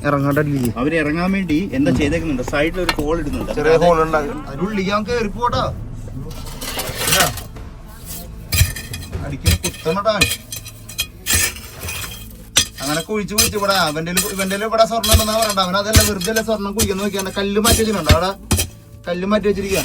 ഇറങ്ങാണ്ടിരിക്കും. അവര് ഇറങ്ങാൻ വേണ്ടി എന്താ ചെയ്തേക്കുന്നുണ്ട്, സൈഡിൽ ഒരു ഹോൾ ഇടുന്നുണ്ട്. ചെറിയ ഹോൾ ഉണ്ടാകും, അതിനുള്ളിൽ അവൻ കയറി പോട്ടാ. അടിക്കുന്ന കുത്തണട്ടാ. അങ്ങനെ കുഴിച്ച് ഇവിടെ ഇവന്റെ ഇവിടെ സ്വർണ്ണം ഉണ്ടെന്നാ പറയണ്ട. അവൻ അതല്ല വെറുതെ അല്ല സ്വർണ്ണം കുഴിക്കുന്ന നോക്കിയാ. കല്ല് മാറ്റി വെച്ചിട്ടുണ്ടോ അവിടെ, കല്ല് മാറ്റി വെച്ചിരിക്കുക.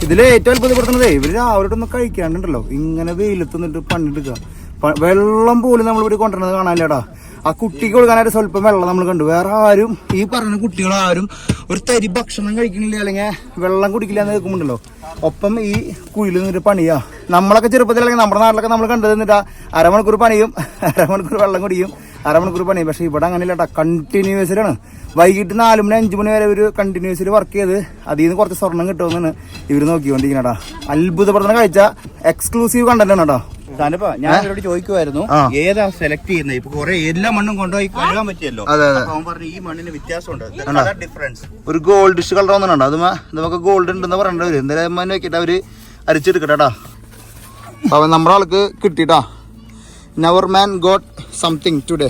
ഇതില് ഏറ്റവും അത്ഭുതപ്പെടുത്തുന്നത് ഇവര് രാവിലെ കഴിക്കാണ്ടുണ്ടല്ലോ, ഇങ്ങനെ വെയിലത്ത് നിന്നിട്ട് പണിയെടുക്കുക. വെള്ളം പോലും നമ്മൾ ഇവിടെ കൊണ്ടുവരുന്നത് കാണാനില്ലടാ. ആ കുട്ടിക്ക് കൊടുക്കാനായിട്ട് സ്വല്പം വെള്ളം നമ്മൾ കണ്ടു. വേറെ ആരും ഈ പറഞ്ഞ കുട്ടികളാരും ഒരു തരി ഭക്ഷണം കഴിക്കണില്ല, അല്ലെങ്കിൽ വെള്ളം കുടിക്കില്ല എന്ന് കേൾക്കുമ്പോണ്ടല്ലോ. ഒപ്പം ഈ കുഴിയിൽ നിന്നിട്ട് പണിയാ. നമ്മളൊക്കെ ചെറുപ്പത്തിൽ അല്ലെങ്കിൽ നമ്മുടെ നാട്ടിലൊക്കെ നമ്മൾ കണ്ടത് എന്നിട്ടാ അരമണിക്കൂർ പണിയും, അരമണിക്കൂർ വെള്ളം കുടിയും, അരമണിക്കൂർ പണിയും. പക്ഷെ ഇവിടെ അങ്ങനെ ഇല്ലട്ടാ, കണ്ടിന്യൂസിലാണ്. വൈകിട്ട് 4 മണി 5 മണി വരെ ഒരു കണ്ടിന്യൂസിൽ വർക്ക് ചെയ്ത് അതിൽ നിന്ന് കുറച്ച് സ്വർണം കിട്ടുമെന്നാണ് ഇവർ നോക്കിക്കൊണ്ടിരിക്കണടാ. അത്ഭുതപ്പെടുന്ന കാഴ്ച, എക്സ്ക്ലൂസീവ് കണ്ടന്റ് ആണ് കേട്ടോ. താനിപ്പോ ഞാൻ ഇവരോട് ചോദിക്കുമായിരുന്നു ഏതാ സെലക്ട് ചെയ്യുന്നത്. ഇപ്പൊ കുറെ എല്ലാ മണ്ണും കൊണ്ടുപോയി കഴുകാൻ പറ്റിയല്ലോ. അവൻ പറഞ്ഞു ഈ മണ്ണിന് വ്യത്യാസമുണ്ട്, ഡിഫറൻസ്. ഒരു ഗോൾഡിഷ് കളർ ഒന്നുണ്ടോ, അത് നമുക്ക് ഗോൾഡ് ഉണ്ടെന്ന് പറയണ്ടവര് എന്തായാലും വെക്കിട്ട് അവര് അരിച്ചെടുക്കട്ടാ. അപ്പൊ നമ്മുടെ ആൾക്ക് കിട്ടിട്ടാ. നവർ മാൻ ഗോട്ട് സംതിങ് ടുഡേ.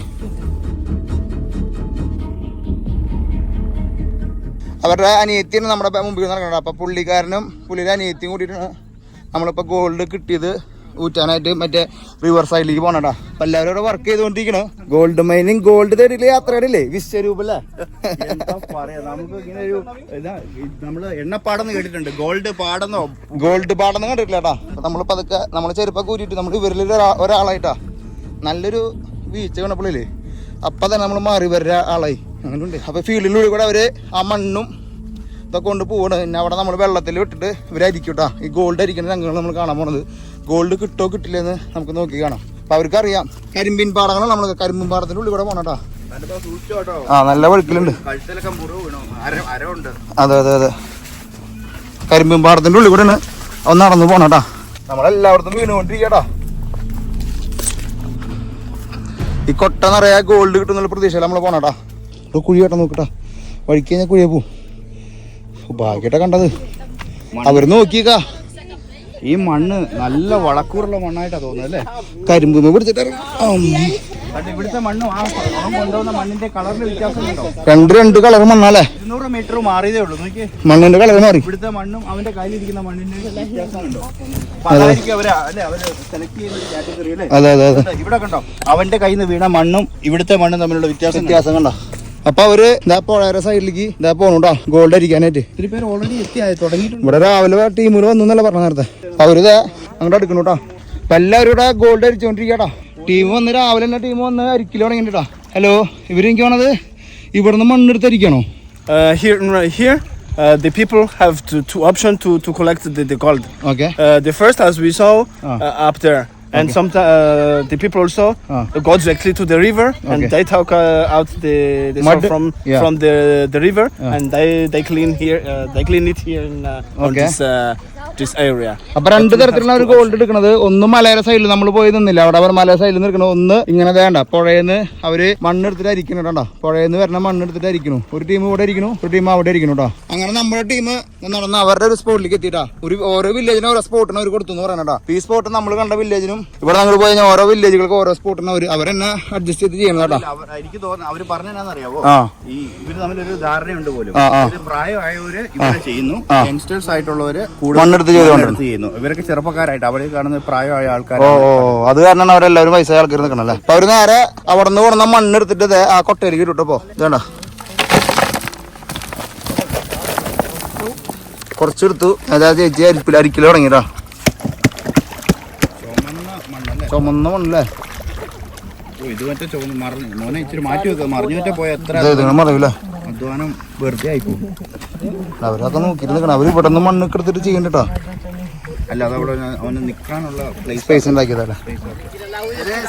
അവരുടെ അനിയത്തിയാണ് നമ്മുടെ മുമ്പിൽ നടക്കുന്നത്. അപ്പൊ പുള്ളിക്കാരനും പുള്ളിയുടെ അനിയത്തിയും കൂടിയിട്ടാണ് നമ്മളിപ്പോ ഗോൾഡ് കിട്ടിയത് ഊറ്റാനായിട്ട് മറ്റേ റിവർ സൈഡിലേക്ക് പോകണട്ടാ. അപ്പൊ എല്ലാവരും ഇവിടെ വർക്ക് ചെയ്തുകൊണ്ടിരിക്കണു. ഗോൾഡ് മൈനിങ് ഗോൾഡ് തേടിയില്ലേ യാത്രയില്ലേ വിശ്വരൂപല്ലേ. എന്താ പറയാ, നമുക്ക് ഇങ്ങനെ ഒരു നമ്മള് എണ്ണപ്പാടെന്ന് കേട്ടിട്ടുണ്ട്, ഗോൾഡ് പാടെന്നോ ഗോൾഡ് പാടൊന്നും കണ്ടിട്ടില്ല കേട്ടാ. അപ്പൊ നമ്മളിപ്പോ അതൊക്കെ നമ്മള് ചെരുപ്പൊക്കെ ഊരിയിട്ട് നമ്മൾ ഇവരിൽ ഒരാളായിട്ടാ നല്ലൊരു വീഴ്ച കണ്ടപ്പോഴേ അപ്പൊ തന്നെ നമ്മൾ മാറി വരുന്ന ആളായി അങ്ങനെ ഉണ്ട്. അപ്പൊ ഫീൽഡിലൂടെ കൂടെ അവര് ആ മണ്ണും ഇതൊക്കെ കൊണ്ട് പോകണം. പിന്നെ അവിടെ നമ്മൾ വെള്ളത്തിൽ വിട്ടിട്ട് ഇവരരിക്കും കേട്ടോ. ഈ ഗോൾഡ് അരിക്കുന്ന രംഗങ്ങൾ നമ്മൾ കാണാൻ പോണത്. ഗോൾഡ് കിട്ടോ കിട്ടില്ലെന്ന് നമുക്ക് നോക്കി കാണാം. അപ്പൊ അവർക്കറിയാം കരിമ്പിൻ പാടങ്ങളാണ് നമ്മൾ കരിമ്പിൻ പാടത്തിന്റെ ഉള്ളിൽ കൂടെ പോണട്ടാ. ആ നല്ല വഴുക്കലുണ്ട്. അതെ അതെ അതെ കരിമ്പിൻ പാടത്തിന്റെ ഉള്ളിൽ കൂടെ ഒന്ന് നടന്നു പോണട്ടാ. നമ്മളെല്ലായിടത്തും വീണുകൊണ്ടിരിക്കട്ടാ. ഈ കൊട്ട നിറയെ ഗോൾഡ് കിട്ടുന്നുള്ള പ്രതീക്ഷയിൽ നമ്മൾ പോണട്ടാ. കുഴി കേട്ടാ നോക്കട്ടാ. വഴിക്ക് കഴിഞ്ഞാൽ കുഴിയെ പോവും. ഭാഗ്യട്ടാ കണ്ടത്. അവര് നോക്കിക്കാ ഈ മണ്ണ് നല്ല വളക്കൂറുള്ള മണ്ണായിട്ടാ തോന്നുന്നത് അല്ലേ? കരിമ്പ് പിടിച്ചിട്ട് ഇവിടുത്തെ മണ്ണും ആ കൊണ്ടുവന്ന മണ്ണിന്റെ കളറിൽ വ്യത്യാസമുണ്ടോ? രണ്ട് കളർ മണ്ണല്ലേ. 200 മീറ്റർ മാറിയതേ ഉള്ളൂ. നോക്കി മണ്ണിന്റെ കളർ മാറി. ഇവിടുത്തെ മണ്ണും അവന്റെ കയ്യിലിരിക്കുന്ന മണ്ണിന്റെ വ്യത്യാസമുണ്ടോ? അതായിരിക്കും അവര് സെലക്ട് ചെയ്യുന്ന കാറ്റഗറി അല്ലേ? അതെ അതെ അതെ. ഇവിടെ കണ്ടോ, അവന്റെ കയ്യിൽ നിന്ന് വീണ മണ്ണും ഇവിടുത്തെ മണ്ണും തമ്മിലുള്ള വ്യത്യാസം കണ്ടോ. അപ്പൊ അവര് ഇതാ പുഴയുടെ സൈഡിലേക്ക് ഇതാ പോണുണ്ടാ ഗോൾഡ് അരിക്കാനായിട്ട്. ഒത്തിരി പേര് ഓൾറെഡി തുടങ്ങിയിട്ടുണ്ട്. ഇവിടെ രാവിലെ ടീമുകൾ വന്നല്ല പറഞ്ഞ നേരത്തെ. അവരിത് അങ്ങോട്ട് എടുക്കണു കേട്ടോ. അപ്പൊ എല്ലാവരും ഇവിടെ ഗോൾഡ് അരിച്ചോണ്ടിരിക്കട്ടാ. ടീം വന്ന് രാവിലെ തന്നെ ടീം വന്ന് അരിക്കല് തുടങ്ങിട്ടാ. ഹലോ, ഇവര് എനിക്ക് വേണത് ഇവിടുന്ന് മണ്ണെടുത്ത് അരിക്കണോ? Here the people have two options to collect the gold. Okay. The first, as we saw, up there. And sometimes the people also go directly to the river and they take out the mud salt from the river and they clean here they clean it here in on this area. അപ്പൊ രണ്ട് തരത്തിലുള്ള ഒരു ഗോൾഡ് എടുക്കണത്. ഒന്ന് മലയുടെ സൈഡിൽ നമ്മൾ പോയി നിന്നില്ല, അവിടെ അവർ മലയുടെ സൈഡിൽ നിന്ന് എടുക്കണ. ഒന്ന് ഇങ്ങനെ വേണ്ട പുഴയെന്ന് അവര് മണ്ണെടുത്തിട്ട് അരിക്കണോ. പുഴയെന്ന് വരണ മണ്ണെടുത്തിട്ട് അരിക്കണു. ഒരു ടീം ഇവിടെ അരിക്കണു, ഒരു ടീം അവിടെ അരിക്കണു കേട്ടോ. അങ്ങനെ നമ്മുടെ ടീം നടന്ന് അവരുടെ ഒരു സ്പോട്ടിലേക്ക് എത്തിയിട്ടാ. ഓരോ വില്ലേജിനും ഓരോ സ്പോട്ടിന് അവർ കൊടുത്തു എന്ന് പറയണട്ടാ. ഈ സ്പോട്ട് നമ്മൾ കണ്ട വില്ലേജിനും ഇവിടെ നമ്മൾ പോയി കഴിഞ്ഞാൽ ഓരോ വില്ലേജുകൾക്ക് ഓരോ സ്പോട്ടിന് അവരെന്നെ അഡ്ജസ്റ്റ് ചെയ്ത് ചെയ്യണം കേട്ടോ. എനിക്ക് തോന്നുന്നു അവര് പറഞ്ഞറിയാവോ, ഈ ഇവര് തമ്മിലൊരു ധാരണയുണ്ട് പോലും. പ്രായമായവര് ഇവിടെ ചെയ്യുന്നു, യങ്സ്റ്റേഴ്സ് ആയിട്ടുള്ളവര് കൂടുതൽ ചെയ്യുന്നു. ഇവരൊക്കെ ചെറുപ്പക്കാരായിട്ട് അവിടെ കാണുന്ന പ്രായമായ ആൾക്കാർ. അത് കാരണം അവരെല്ലാവരും വയസ്സായ ആൾക്കാർ നിൽക്കണല്ലേ. അപ്പൊ അവര് നേരെ അവിടെ നിന്ന് കൊണ്ടുവന്ന മണ്ണെടുത്തിട്ട് ആ കൊട്ടയിലേക്ക് ഇട്ടപ്പോ ഇതേണ്ട കുറച്ചെടുത്തു. അതായത് ചേച്ചി അരിക്കല് തുടങ്ങിട്ടാ. ചുമന്ന മണ്ണല്ലേ ഇത്. മറ്റേ മോനെ ഇച്ചിരി മാറ്റി വെക്കുക. മറിഞ്ഞു പോയ എത്ര മറിയൂല. അധ്വാനം വെറുതെ ആയിപ്പോ. അവരൊക്കെ നോക്കിട്ട് നിൽക്കണം. അവര് ഇവിടെ നിന്ന് മണ്ണൊക്കെ എടുത്തിട്ട് ചെയ്യണ്ടട്ടാ. അല്ല, അതവിടെ അവന് നിൽക്കാനുള്ള സ്പേസ് ഉണ്ടാക്കിയതല്ലേ.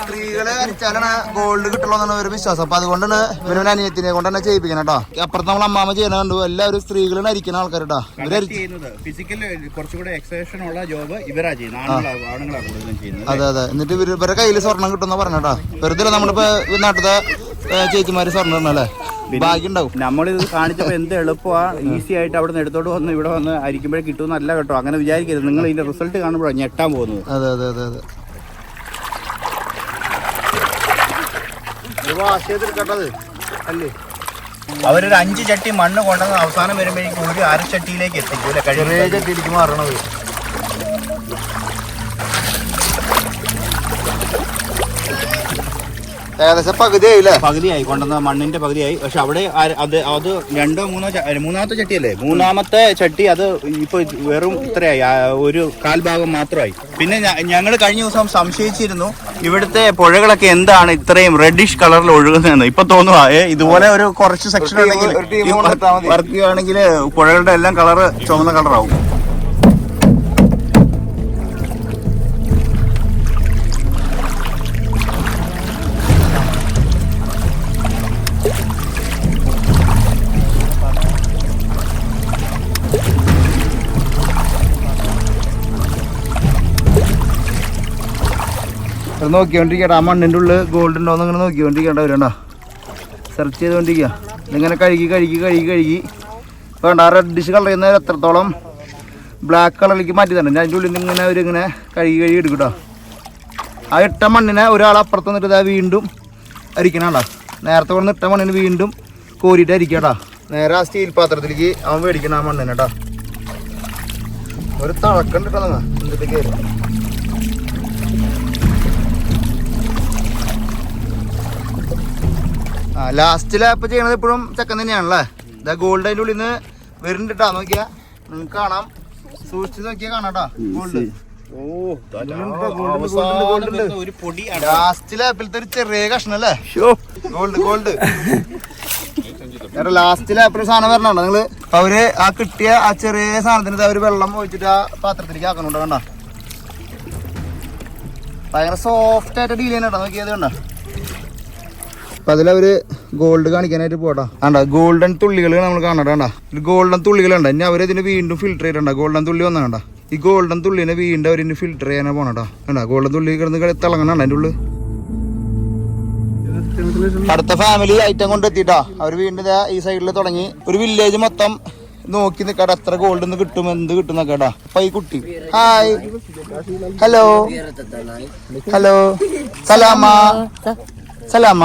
സ്ത്രീകളെ അരിച്ചാലാണ് ഗോൾഡ് കിട്ടുള്ളൂ എന്നാണ് ഒരു വിശ്വാസം. അപ്പൊ അതുകൊണ്ടാണ് ഇവരുടെ അനിയത്തിനെ കൊണ്ട് തന്നെ ചെയ്യിപ്പിക്കണം കേട്ടോ. അപ്പുറത്ത് നമ്മൾ അമ്മാമ ചെയ്യണ കണ്ടു. എല്ലാവരും സ്ത്രീകളെ അരിക്കുന്ന ആൾക്കാരുട്ടാ. ഫിസിക്കലി കുറച്ചുകൂടെ എക്സസൈഷൻ ഉള്ള ജോബ് ഇവരാ ചെയ്യുന്നത്. ആണുങ്ങളാണ് കൂടുതലും ചെയ്യുന്നത്. അതെ അതെ. എന്നിട്ട് ഇവരുടെ കയ്യിൽ സ്വർണ്ണം കിട്ടുന്ന പറഞ്ഞാ. വെറുതെ നമ്മളിപ്പോ നാട്ടിലത്തെ ചേച്ചിമാര് സ്വർണ്ണം ഇടണല്ലേ. ഭാഗ്യം ഉണ്ടാവും. നമ്മളിത് കാണിച്ചപ്പോ എന്ത് എളുപ്പമാണ്, ഈസി ആയിട്ട് അവിടെ നിന്ന് എടുത്തോട്ട് വന്ന് ഇവിടെ വന്ന് അരിക്കുമ്പോഴേ കിട്ടുമെന്നല്ല കേട്ടോ. അങ്ങനെ വിചാരിക്കരുത്. നിങ്ങൾ ഇതിന്റെ റിസൾട്ട് കാണുമ്പോഴാണ് ഞെട്ടാൻ പോകുന്നത്. അതെ അതെ അതെ അതെ. അല്ലേ, അവരൊരു 5 ചട്ടി മണ്ണ് കൊണ്ടുവന്ന് അവസാനം വരുമ്പോഴേക്കും ഒരു അരച്ചട്ടിയിലേക്ക് എത്തിക്കൂല. ചെറിയ ചട്ടിയിലേക്ക് മാറണത്. ഏകദേശം പകുതിയായി കൊണ്ടുവന്ന മണ്ണിന്റെ പകുതിയായി. പക്ഷെ അവിടെ അത് മൂന്നാമത്തെ ചട്ടിയല്ലേ, മൂന്നാമത്തെ ചട്ടി അത് ഇപ്പൊ വെറും ഇത്രയായി, ഒരു കാൽഭാഗം മാത്രമായി. പിന്നെ ഞങ്ങൾ കഴിഞ്ഞ ദിവസം സംശയിച്ചിരുന്നു ഇവിടുത്തെ പുഴകളൊക്കെ എന്താണ് ഇത്രയും റെഡിഷ് കളറിൽ ഒഴുകുന്നതെന്ന്. ഇപ്പൊ തോന്നുവാ ഇതുപോലെ ഒരു കുറച്ച് സെക്ഷൻ ഉണ്ടെങ്കിൽ വർക്ക് ചെയ്യുകയാണെങ്കിൽ പുഴകളുടെ എല്ലാം കളറ് ചുവന്ന കളറാവും. നോക്കിക്കൊണ്ടിരിക്കട്ടെ. ആ മണ്ണിൻ്റെ ഉള്ളിൽ ഗോൾഡ് ഉണ്ടോയെന്ന് ഇങ്ങനെ നോക്കിക്കൊണ്ടിരിക്കേണ്ട വരുന്നുണ്ടോ. സെർച്ച് ചെയ്തുകൊണ്ടിരിക്കുക. ഇതിങ്ങനെ കഴുകി വേണ്ട. ആ റെഡിഷ് കളർ ചെയ്യുന്ന എത്രത്തോളം ബ്ലാക്ക് കളറിലേക്ക് മാറ്റി തന്നെ അതിൻ്റെ ഉള്ളിൽ നിന്ന് ഇങ്ങനെ അവരിങ്ങനെ കഴുകി എടുക്കട്ടോ. ആ ഇട്ട മണ്ണിനെ ഒരാൾ അപ്പുറത്ത് നിന്നിട്ട് ഇതാ വീണ്ടും അരിക്കണാണ്ടാ. നേരത്തെ കൊണ്ട് ഇട്ട മണ്ണിന് വീണ്ടും കോരിയിട്ട് അരിക്കട്ടാ. നേരെ ആ സ്റ്റീൽ പാത്രത്തിലേക്ക് അവൻ മേടിക്കണം ആ മണ്ണിനെ കേട്ടോ. ഒരു തളക്കണ്ടിട്ടോ എന്നിട്ട് കയറി ലാസ്റ്റ് ലാപ്പ് ചെയ്യണത് എപ്പോഴും ചെക്കൻ തന്നെയാണല്ലേ. ഇതാ ഗോൾഡ് അതിൻ്റെ ഉള്ളിൽ നിന്ന് വരുന്നുണ്ട് നോക്കിയാ, നിങ്ങൾക്ക് കാണാം, സൂക്ഷിച്ച് നോക്കിയാ കാണാട്ടാ. ഗോൾഡ് ലാസ്റ്റ് ലാപ്പിലത്തെ ഒരു ചെറിയ കഷ്ണം അല്ലേ ഗോൾഡ്. ലാസ്റ്റ് ലാപ്പിൽ സാധനം വരണോ നിങ്ങള്? അവര് ആ കിട്ടിയ ആ ചെറിയ സാധനത്തിന് അവര് വെള്ളം ഒഴിച്ചിട്ട് ആ പാത്രത്തിലേക്ക് ആക്കണുണ്ടോ കണ്ട. ഭയങ്കര സോഫ്റ്റ് ആയിട്ട് ഡീൽ ചെയ്യാനാട്ടോ നോക്കിയത് കണ്ട. അപ്പൊ അതിലവര് ഗോൾഡ് കാണിക്കാനായിട്ട് പോട്ടാ. കണ്ട ഗോൾഡൻ തുള്ളികൾ നമ്മൾ കാണണ്ട. കണ്ട ഗോൾഡൻ തുള്ളികളുണ്ട്. ഇനി അവരതിന് വീണ്ടും ഫിൽറ്റർ ചെയ്തിട്ടുണ്ട. ഗോൾഡൻ തുള്ളി വന്ന കണ്ട. ഈ ഗോൾഡൻ തുള്ളിനെ വീണ്ടും അവരിന് ഫിൽറ്റർ ചെയ്യാനാ പോണട്ടാ. കണ്ട ഗോൾഡൻ തുള്ളി കിടന്ന് തിളങ്ങണ അതിൻ്റെ ഉള്ളിൽ. അടുത്ത ഫാമിലി ഐറ്റം കൊണ്ട് എത്തിട്ടാ. അവർ വീണ്ടും ഈ സൈഡിൽ തുടങ്ങി. ഒരു വില്ലേജ് മൊത്തം നോക്കി നിൽക്കാട്ടെ എത്ര ഗോൾഡ് കിട്ടും, എന്ത് കിട്ടും നോക്കാട്ടാ. അപ്പൊ ഈ കുട്ടി ഹായ് ഹലോ സലാമ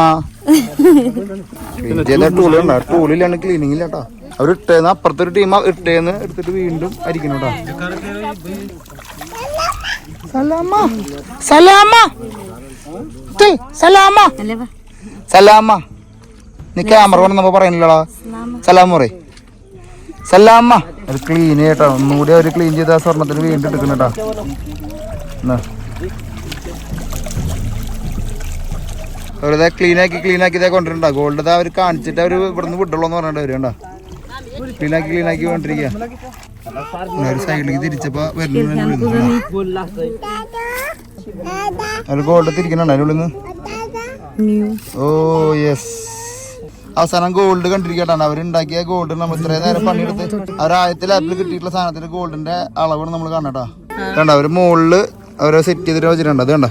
ടൂളുണ്ടാ. ടൂളിലാണ് ക്ലീനിങ് ഇല്ലാട്ടാ. അവർ ഇട്ടേന്ന് അപ്പുറത്തൊരു ടീം ഇട്ടേന്ന് എടുത്തിട്ട് വീണ്ടും അരിക്കണോട്ടാ. സലാമ നീ ക്യാമറ കൊണ്ട് നമ്മ പറയുന്നില്ലടാ. സലാം പറയ്. സലാമ അത് ക്ലീൻ ചെയ്യട്ടോ. ഒന്നുകൂടി അവര് ക്ലീൻ ചെയ്ത സ്വർണ്ണത്തിന് വീണ്ടും എടുക്കണട്ടാ. അവരത് ക്ലീൻ ആക്കി ഇതേ കൊണ്ടിട്ടുണ്ടാ. ഗോൾഡ് അവർ കാണിച്ചിട്ട് അവര് ഇവിടുന്ന് വിടുള്ളൂ എന്ന് പറഞ്ഞിട്ട് അവര് കണ്ടാ. ക്ലീൻ ആക്കി കൊണ്ടിരിക്കുക. ഒരു സൈഡിലേക്ക് തിരിച്ചപ്പോ അവര് ഗോൾഡ് തിരിക്കണുണ്ടോ അതിനുള്ളിൽ നിന്ന്? Oh yes. അവസാനം ഗോൾഡ് കണ്ടിരിക്കട്ടാണ്. അവരുണ്ടാക്കിയ ഗോൾഡ് നമ്മൾ ഇത്രയും നേരം പണിയെടുത്ത് അവർ ആദ്യത്തെ ലാപ്പിൽ കിട്ടിയിട്ടുള്ള സാധനത്തിന്റെ ഗോൾഡിന്റെ അളവാണ് നമ്മൾ കാണട്ടാ. കണ്ട അവര് മുകളില് അവരെ സെറ്റ് ചെയ്തിട്ട് വെച്ചിട്ടുണ്ട്. അത് കണ്ട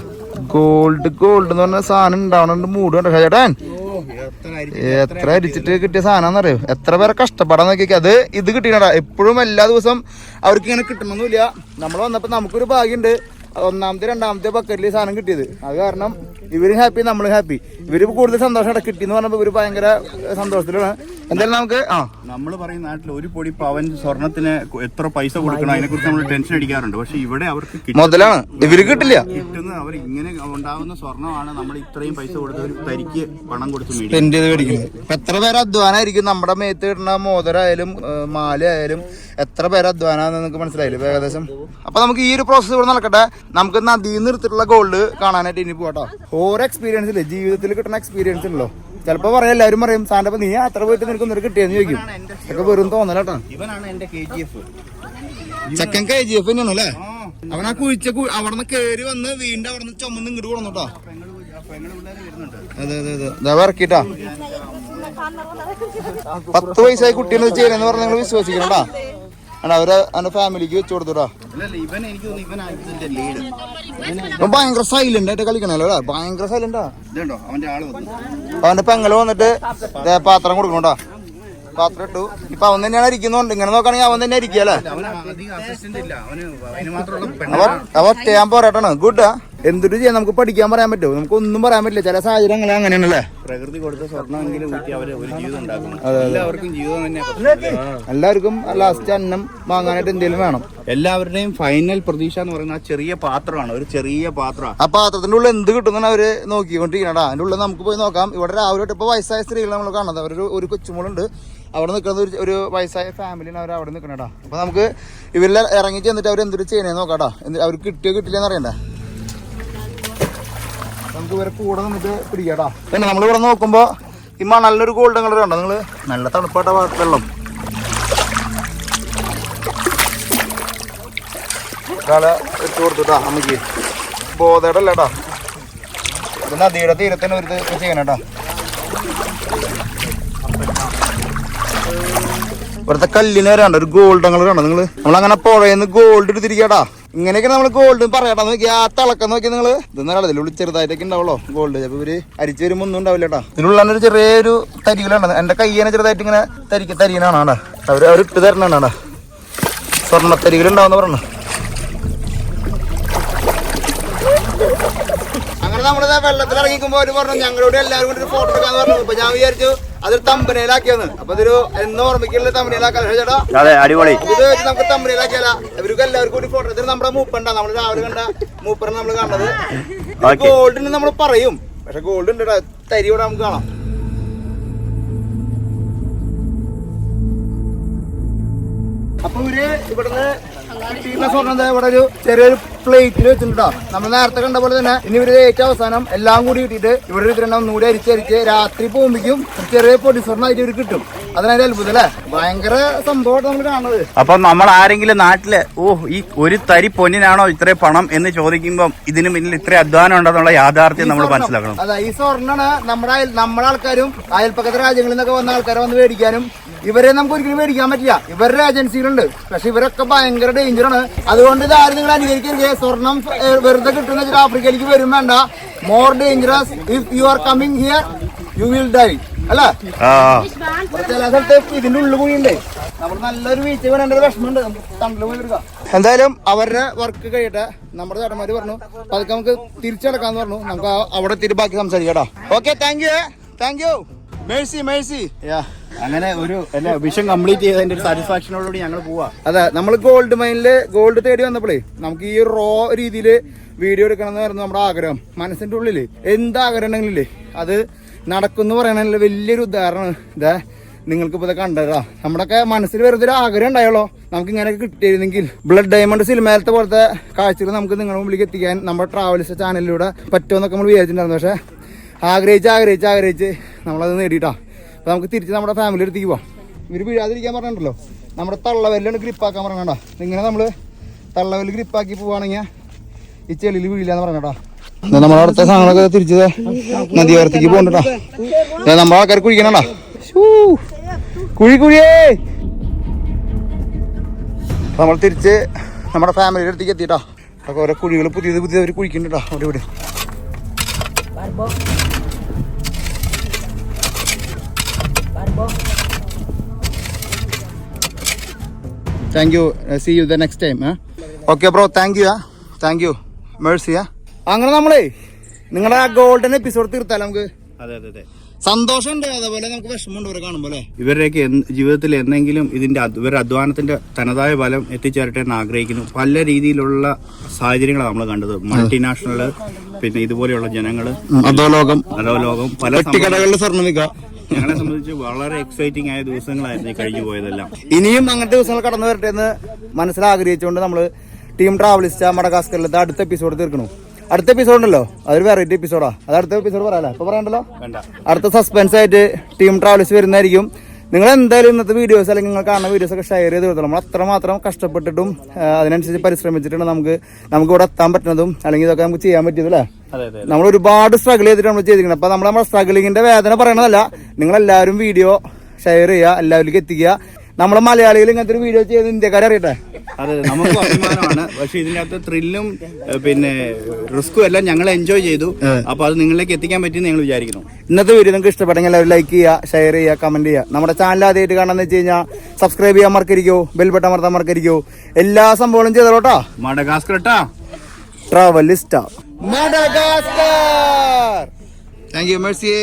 ഗോൾഡ് എന്ന് പറഞ്ഞ സാധനം ഉണ്ടാവണുണ്ട്. മൂട് കണ്ട ചേട്ടാൻ എത്ര അരിച്ചിട്ട് കിട്ടിയ സാധനം. എത്ര പേരെ കഷ്ടപ്പെടാൻ നോക്കിയൊക്കെ അത് ഇത് കിട്ടിയടാ. എപ്പോഴും എല്ലാ ദിവസം അവർക്ക് ഇങ്ങനെ കിട്ടണമെന്നില്ല. നമ്മൾ വന്നപ്പോ നമുക്കൊരു ഭാഗ്യമുണ്ട്. ഒന്നാമത്തെ രണ്ടാമത്തെ ബക്കറ്റിൽ സാധനം കിട്ടിയത്. അത് കാരണം ഇവര് ഹാപ്പി, നമ്മൾ ഹാപ്പി. ഇവര് കൂടുതൽ സന്തോഷം കിട്ടിയെന്ന് പറഞ്ഞപ്പോ ഇവര് ഭയങ്കര സന്തോഷത്തിലാണ്. എന്തായാലും നമുക്ക് നമ്മൾ പറയുന്ന നാട്ടിൽ ഒരു പൊടി പവൻ സ്വർണത്തിന് എത്ര പൈസ കൊടുക്കണം അതിനെ കുറിച്ച് നമ്മൾ ടെൻഷൻ അടിക്കാറുണ്ട്. പക്ഷെ ഇവിടെ അവർക്ക് മുതലാണ്, ഇവര് കിട്ടില്ല. കിട്ടുന്ന അവർ ഇങ്ങനെ ഉണ്ടാവുന്ന സ്വർണ്ണമാണ് നമ്മൾ ഇത്രയും പൈസ കൊടുത്ത് ഒരു തരിക്ക് പണം കൊടുത്ത് സ്പെൻഡ് ചെയ്ത് മേടിക്കുന്നത്. എത്ര പേര് അധ്വാനായിരിക്കും നമ്മുടെ മേത്ത് കിട്ടുന്ന മോതിരായാലും മാലയായാലും എത്ര പേര് അധ്വാനാന്ന് നിങ്ങൾക്ക് മനസ്സിലായില്ലേ ഏകദേശം. അപ്പൊ നമുക്ക് ഈ ഒരു പ്രോസസ്സ് ഇവിടെ നടക്കട്ടെ. നമുക്ക് നദിയിൽ നിന്ന് എടുത്തിട്ടുള്ള ഗോൾഡ് കാണാനായിട്ട് ഇനി പോകട്ടോ. ഓരോ എക്സ്പീരിയൻസ് ഇല്ലേ ജീവിതത്തിൽ കിട്ടുന്ന എക്സ്പീരിയൻസ് ഉണ്ടല്ലോ. ചിലപ്പോ പറയാം, എല്ലാവരും പറയും സാറിന്റെ നീ അത്ര പോയിട്ട് നിനക്ക് ഒന്നൊരു കിട്ടിയെന്ന് ചോദിക്കും. ഒക്കെ വെറും തോന്നലാട്ടോ. ഇവനാണ് എന്റെ KGF. ചെക്കൻ KGF തന്നെയാണോ അല്ലേ? അവൻ ആ കുഴിച്ച അവിടെ നിന്ന് കയറി വന്ന് വീണ്ടും അവിടെ നിന്ന് ചുമന്ന് ഇങ്ങോട്ട് കൊടുന്നോട്ടോ. അതെ ഇറക്കിട്ടാ. 10 വയസ്സായി കുട്ടീനെ ചെയ്യുന്ന പറഞ്ഞ നിങ്ങൾ വിശ്വസിക്കണോട്ടാ. അവരെ അവന്റെ ഫാമിലിക്ക് വെച്ച് കൊടുത്തോട്ടാ. ഭയങ്കര സൈലന്റ് ആയിട്ട് കളിക്കണല്ലോ. ഭയങ്കര സൈലന്റാ. അവന്റെ പെങ്ങള് വന്നിട്ട് പാത്രം കൊടുക്കണോട്ടാ. പാത്രം ഇട്ടു. ഇപ്പൊ അവൻ തന്നെയാണ് ഇരിക്കുന്നുണ്ട്. ഇങ്ങനെ നോക്കുകയാണെങ്കിൽ അവൻ തന്നെ ഇരിക്കല്ലേ. അവ ഒറ്റയാൻ പോരാട്ടാണ്. ഗുഡാ. എന്തൊരു ചെയ്യാൻ നമുക്ക് പഠിക്കാൻ പറയാൻ പറ്റുമോ? നമുക്ക് ഒന്നും പറയാൻ പറ്റില്ല. ചില സാഹചര്യങ്ങൾ അങ്ങനെയാണല്ലേ. പ്രകൃതി കൊടുത്ത സ്വർണ്ണമെങ്കിലും അവര് ഒരു ജീവിതം ഉണ്ടാക്കണം. എല്ലാവർക്കും ജീവിതം തന്നെ. എല്ലാവർക്കും ലാസ്റ്റ് അന്നം വാങ്ങാനായിട്ട് എന്തെങ്കിലും വേണം. എല്ലാവരുടെയും ഫൈനൽ പ്രതീക്ഷ എന്ന് പറയുന്നത് ആ ചെറിയ പാത്രമാണ്. ഒരു ചെറിയ പാത്രം. ആ പാത്രത്തിന്റെ ഉള്ളിൽ എന്ത് കിട്ടുന്ന അവര് നോക്കിക്കൊണ്ടിരിക്കണടാ. അതിന്റെ ഉള്ളിൽ നമുക്ക് പോയി നോക്കാം. ഇവിടെ രാവിലെ തൊട്ട് ഇപ്പൊ വയസ്സായ സ്ത്രീകൾ നമ്മൾ കാണുന്നത്. അവരൊരു ഒരു കൊച്ചുമോളുണ്ട്. അവിടെ നിൽക്കുന്നത് ഒരു വയസ്സായ ഫാമിലിയാണ് അവർ അവിടെ നിൽക്കണേടാ. അപ്പൊ നമുക്ക് ഇവരെല്ലാം ഇറങ്ങി ചെന്നിട്ട് അവർ എന്തൊരു ചെയ്യണേ നോക്കാട്ടാ. അവർക്ക് കിട്ടിയോ കിട്ടില്ലെന്ന് അറിയണ്ടേ. നമുക്ക് ഇവരെ കൂടെ നമുക്ക് പിടിക്കാട്ടാ. പിന്നെ നമ്മളിവിടെ നോക്കുമ്പോ ഈ നല്ലൊരു ഗോൾഡൻ കളർ ഉണ്ടോ നിങ്ങള്? നല്ല തണുപ്പാട്ട വെള്ളം. ഇട്ട് കൊടുത്തുട്ടാ അമ്മക്ക്. ബോധേടല്ലേട്ടാ. ഇത് നദിയുടെ തീരത്തിന് ഒരു ചെയ്യണേട്ടാ. ഇവിടുത്തെ കല്ലിന് വരാണ്ട് ഒരു ഗോൾഡൻ കളർ കണ്ടോ നിങ്ങള്? നമ്മളങ്ങനെ പുഴയെന്ന് ഗോൾഡ് എടുത്തിരിക്കട്ടാ. ഇങ്ങനെയൊക്കെ നമ്മള് ഗോൾഡ് പറയാട്ടാ. നോക്കി ആ തിളക്കം നോക്കി നിങ്ങള്. ഇതൊന്നും ഇതിനുള്ളിൽ ചെറുതായിട്ടൊക്കെ ഉണ്ടാവുള്ളൂ ഗോൾഡ്. ചിലപ്പോ ഇവര് അരിച്ചു വരുമ്പോ ഒന്നും ഉണ്ടാവില്ലേട്ടാ. ഇതിനുള്ള ഒരു ചെറിയൊരു തരികളുണ്ട്. എന്റെ കയ്യനെ ചെറുതായിട്ട് ഇങ്ങനെ തരികനാണ്. അവർ ഇട്ട് തരണാണ്. സ്വർണ്ണത്തരികൾ ഉണ്ടാവുന്ന പറഞ്ഞു. അങ്ങനെ നമ്മളിത് വെള്ളത്തിൽ ഇറങ്ങിക്കുമ്പോ അവര് പറഞ്ഞു ഞങ്ങളോട് എല്ലാവരും കൂടി ഒരു ഫോട്ടോ എടുക്കാന്ന് പറഞ്ഞു. അപ്പൊ ഞാൻ വിചാരിച്ചു അതൊരു തമ്പനയിലാക്കിയെന്ന്. അപ്പൊ ഇതൊരു എന്ന് ഓർമ്മിക്കുള്ള തമ്പനയിലാക്കാൻ ചേട്ടാ. അടിപൊളി. ഇത് വെച്ച് നമുക്ക് തമ്പനയിലാക്കിയാല. ഇവർക്ക് എല്ലാവർക്കും കൂടി ഫോട്ടോ എടുത്തിട്ട് നമ്മുടെ മൂപ്പണ്ട. നമ്മൾ രാവിലെ കണ്ട മൂപ്പറാണ് നമ്മൾ കാണുന്നത്. ഗോൾഡിന് നമ്മൾ പറയും, പക്ഷെ ഗോൾഡ് ഉണ്ട്. തരി ഇവിടെ നമുക്ക് കാണാം. അപ്പൊ ഇവര് ഇവിടുന്ന് കിട്ടിയിട്ടുള്ള സ്വർണ്ണം ഇവിടെ ഒരു ചെറിയൊരു പ്ലേറ്റിൽ വെച്ചിട്ടുണ്ടോ. നമ്മൾ നേരത്തെ കണ്ട പോലെ തന്നെ ഇനി ഇവര് ഏറ്റവും അവസാനം എല്ലാം കൂടി കിട്ടിയിട്ട് ഇവിടെ ഇതിനെ ഒന്നുകൂടി അരിച്ചരിച്ച് രാത്രി പോകുമ്പോഴേക്കും ചെറിയ പൊടി സ്വർണ്ണമായിട്ട് ഇവർ കിട്ടും. അതിനൊരു അത്ഭുതം അല്ലേ, ഭയങ്കര സംഭവമായിട്ട് നമ്മൾ കാണുന്നത്. അപ്പൊ നമ്മൾ ആരെങ്കിലും നാട്ടില് ഈ ഒരു തരി പൊന്നിനാണോ ഇത്രയും പണം എന്ന് ചോദിക്കുമ്പോൾ ഇതിന് പിന്നിൽ ഇത്ര അധ്വാനം ഉണ്ടെന്നുള്ള യാഥാർത്ഥ്യം നമ്മൾ മനസ്സിലാക്കണം. അതെ, ഈ സ്വർണ്ണാണ് നമ്മുടെ ആൾക്കാരും അയൽപ്പക്കത്തെ രാജ്യങ്ങളിൽ നിന്നൊക്കെ വന്ന ആൾക്കാരെ വന്ന് മേടിക്കാനും. ഇവരെ നമുക്ക് ഒരിക്കലും മേടിക്കാൻ പറ്റില്ല, ഇവരുടെ ഏജൻസികളുണ്ട്. പക്ഷെ ഇവരൊക്കെ ഭയങ്കര ഡേഞ്ചറാണ്. അതുകൊണ്ട് ഇത് ആരും നിങ്ങൾ അനുകരിക്കരുത്. സ്വർണം വെറുതെ കിട്ടുന്ന വെച്ചിട്ട് ആഫ്രിക്കയിലേക്ക് വരും വേണ്ട. More dangerous if you are coming here you will die അല്ല. ചില സ്ഥലത്ത് ഇതിന്റെ ഉള്ളിൽ കൂടിയുണ്ടേ. നമ്മൾ നല്ലൊരു വീഴ്ച വേണ്ട വിഷമമുണ്ട്. തണ്ടിൽ പോയി എടുക്കാം. എന്തായാലും അവരുടെ വർക്ക് കഴിയട്ടെ. നമ്മുടെ ചേട്ടന്മാര് പറഞ്ഞു അതൊക്കെ നമുക്ക് തിരിച്ചടക്കാന്ന് പറഞ്ഞു. നമുക്ക് അവിടെ എത്തിയിട്ട് ബാക്കി സംസാരിക്കാം. Okay, thank you. മേഴ്സി. അങ്ങനെ ഒരു വിഷൻ കംപ്ലീറ്റ് ചെയ്തതിന്റെ ഒരു സാറ്റിസ്ഫാക്ഷനോടുകൂടി ഞങ്ങൾ പോവാ. അതെ, നമ്മൾ ഗോൾഡ് മൈനില് ഗോൾഡ് തേടി വന്നപ്പോഴേ നമുക്ക് ഈ റോ രീതിയില് വീഡിയോ എടുക്കണം എന്നായിരുന്നു നമ്മുടെ ആഗ്രഹം. മനസ്സിന്റെ ഉള്ളില് എന്താഗ്രഹം ഉണ്ടെങ്കിലേ അത് നടക്കുമെന്ന് പറയണല്ലോ വലിയൊരു ഉദാഹരണമാണ്. ഇതാ നിങ്ങൾക്ക് ഇപ്പൊ കണ്ടതാ. നമ്മുടെയൊക്കെ മനസ്സിൽ വെറുതെ ഒരു ആഗ്രഹം ഉണ്ടായുള്ളൂ നമുക്ക് ഇങ്ങനെയൊക്കെ കിട്ടിയിരുന്നെങ്കിൽ. ബ്ലഡ് ഡയമണ്ട് സിനിമയിലത്തെ പോലത്തെ കാഴ്ചകൾ നമുക്ക് നിങ്ങളുടെ മുമ്പിലേക്ക് എത്തിക്കാൻ നമ്മുടെ ട്രാവൽസ് ചാനലിലൂടെ പറ്റുമെന്നൊക്കെ നമ്മൾ വിചാരിച്ചിട്ടുണ്ടായിരുന്നു. പക്ഷെ ആഗ്രഹിച്ച് നമ്മളത് നേടിയിട്ടാ. അപ്പൊ നമുക്ക് തിരിച്ച് നമ്മുടെ ഫാമിലി അടുത്തേക്ക് പോവാം. ഇവര് വീഴാതിരിക്കാൻ പറഞ്ഞിട്ടുണ്ടല്ലോ, നമ്മുടെ തള്ളവല്ലാണ് ഗ്രിപ്പാക്കാൻ പറഞ്ഞാ. ഇങ്ങനെ നമ്മള് തള്ളവല് ഗ്രിപ്പാക്കി പോവാണെങ്കിൽ ഈ ചെളിയിൽ വീഴില്ലാന്ന് പറഞ്ഞാ. നമ്മുടെ അടുത്ത സാധനങ്ങളൊക്കെ തിരിച്ച് നദിയോരത്തേക്ക് പോകണ്ടാ. നമ്മുടെ ആൾക്കാർ കുഴിക്കണടാ. കുഴിയേ. നമ്മൾ തിരിച്ച് നമ്മുടെ ഫാമിലിയുടെ അടുത്തേക്ക് എത്തിയിട്ടാ. അതൊക്കെ ഓരോ കുഴികൾ പുതിയത് അവർ കുഴിക്കുന്നുണ്ടാ അവിടെ ഇവിടെ. Thank you. See you the next time. Okay bro, thank you. മേഴ്സി. അങ്ങനെ നമ്മളേ നിങ്ങളുടെ ആ ഗോൾഡൻ എപ്പിസോഡ് തീർത്താലോ നമുക്ക്. അതെ സന്തോഷമുണ്ട്, അതേപോലെ നമുക്ക് വിഷമമുണ്ട് ഇവരെ കാണുമ്പോൾ. ഇവരുടെയൊക്കെ ജീവിതത്തിൽ എന്നെങ്കിലും ഇവരുടെ അധ്വാനത്തിന്റെ തനതായ ഫലം എത്തിച്ചേരട്ടെ എന്ന് ആഗ്രഹിക്കുന്നു. പല രീതിയിലുള്ള സാഹചര്യങ്ങളാണ് നമ്മൾ കണ്ടത്. മൾട്ടിനാഷണല്, പിന്നെ ഇതുപോലെയുള്ള ജനങ്ങള്, അധോലോകം, പല കടകളിൽ സ്വർണ്ണം വിൽക്കാം. ഞങ്ങളെ സംബന്ധിച്ച് വളരെ എക്സൈറ്റിംഗ് ആയ ദിവസങ്ങളായിരുന്നു കഴിഞ്ഞു പോയതെല്ലാം. ഇനിയും അങ്ങനത്തെ ദിവസങ്ങൾ കടന്നു വരട്ടെ എന്ന് മനസ്സിലാഗ്രഹിച്ചുകൊണ്ട് നമ്മള് ടീം ട്രാവലിസ്റ്റ് മഡഗാസ്കറിലത്തെ അടുത്ത എപ്പിസോഡ് തീർക്കണം. അടുത്ത എപ്പിസോഡ് ഉണ്ടല്ലോ, അതൊരു വെറൈറ്റി എപ്പിസോഡാ. അത് അടുത്ത എപ്പിസോഡ് പറയാലോ, ഇപ്പൊ പറയണ്ടല്ലോ. അടുത്ത സസ്പെൻസ് ആയിട്ട് ടീം ട്രാവലിസ്റ്റ് വരുന്നതായിരിക്കും. നിങ്ങൾ എന്തായാലും ഇന്നത്തെ വീഡിയോസ് അല്ലെങ്കിൽ നിങ്ങൾ കാണുന്ന വീഡിയോസ് ഒക്കെ ഷെയർ ചെയ്ത് കൊടുത്തോളൂ. നമ്മൾ അത്രമാത്രം കഷ്ടപ്പെട്ടിട്ടും അതിനനുസരിച്ച് പരിശ്രമിച്ചിട്ടാണ് നമുക്ക് ഇവിടെ എത്താൻ പറ്റുന്നതും അല്ലെങ്കിൽ ഇതൊക്കെ നമുക്ക് ചെയ്യാൻ പറ്റിയത് അല്ലേ. നമ്മൾ ഒരുപാട് സ്ട്രഗിൾ ചെയ്തിട്ട് നമ്മൾ ചെയ്തിരിക്കണം. അപ്പൊ നമ്മുടെ സ്ട്രഗിളിങ്ങിന്റെ വേദന പറയണതല്ല, നിങ്ങളെല്ലാവരും വീഡിയോ ഷെയർ ചെയ്യുക, എല്ലാവരിലേക്ക് എത്തിക്കുക. നമ്മളെ മലയാളികൾ ഇങ്ങനത്തെ ഒരു വീഡിയോ ചെയ്ത് ഇന്ത്യക്കാരെ അറിയട്ടെ. അതെ, നമുക്ക് അഭിമാനമാണ്. പക്ഷെ ഇതിന്റെ അകത്ത് ത്രില്ലും പിന്നെ റിസ്കും എല്ലാം ഞങ്ങൾ എൻജോയ് ചെയ്തു. അപ്പൊ അത് നിങ്ങളിലേക്ക് എത്തിക്കാൻ പറ്റുമെന്ന് ഞങ്ങൾ വിചാരിക്കുന്നു. ഇന്നത്തെ വീഡിയോ നിങ്ങൾക്ക് ഇഷ്ടപ്പെട്ടെങ്കിൽ എല്ലാവരും ലൈക്ക് ചെയ്യുക, ഷെയർ ചെയ്യുക, കമന്റ് ചെയ്യുക. നമ്മുടെ ചാനൽ ആദ്യമായിട്ട് കാണാന്ന് വെച്ച് കഴിഞ്ഞാൽ സബ്സ്ക്രൈബ് ചെയ്യാൻ മറക്കരിക്കോ, ബെൽ ബട്ടൺ അമർത്താൻ മറക്കരിക്കോ. എല്ലാ സംഭവങ്ങളും ചെയ്തോട്ടാ. Madagascar travelist Madagascar. Thank you. Mercy.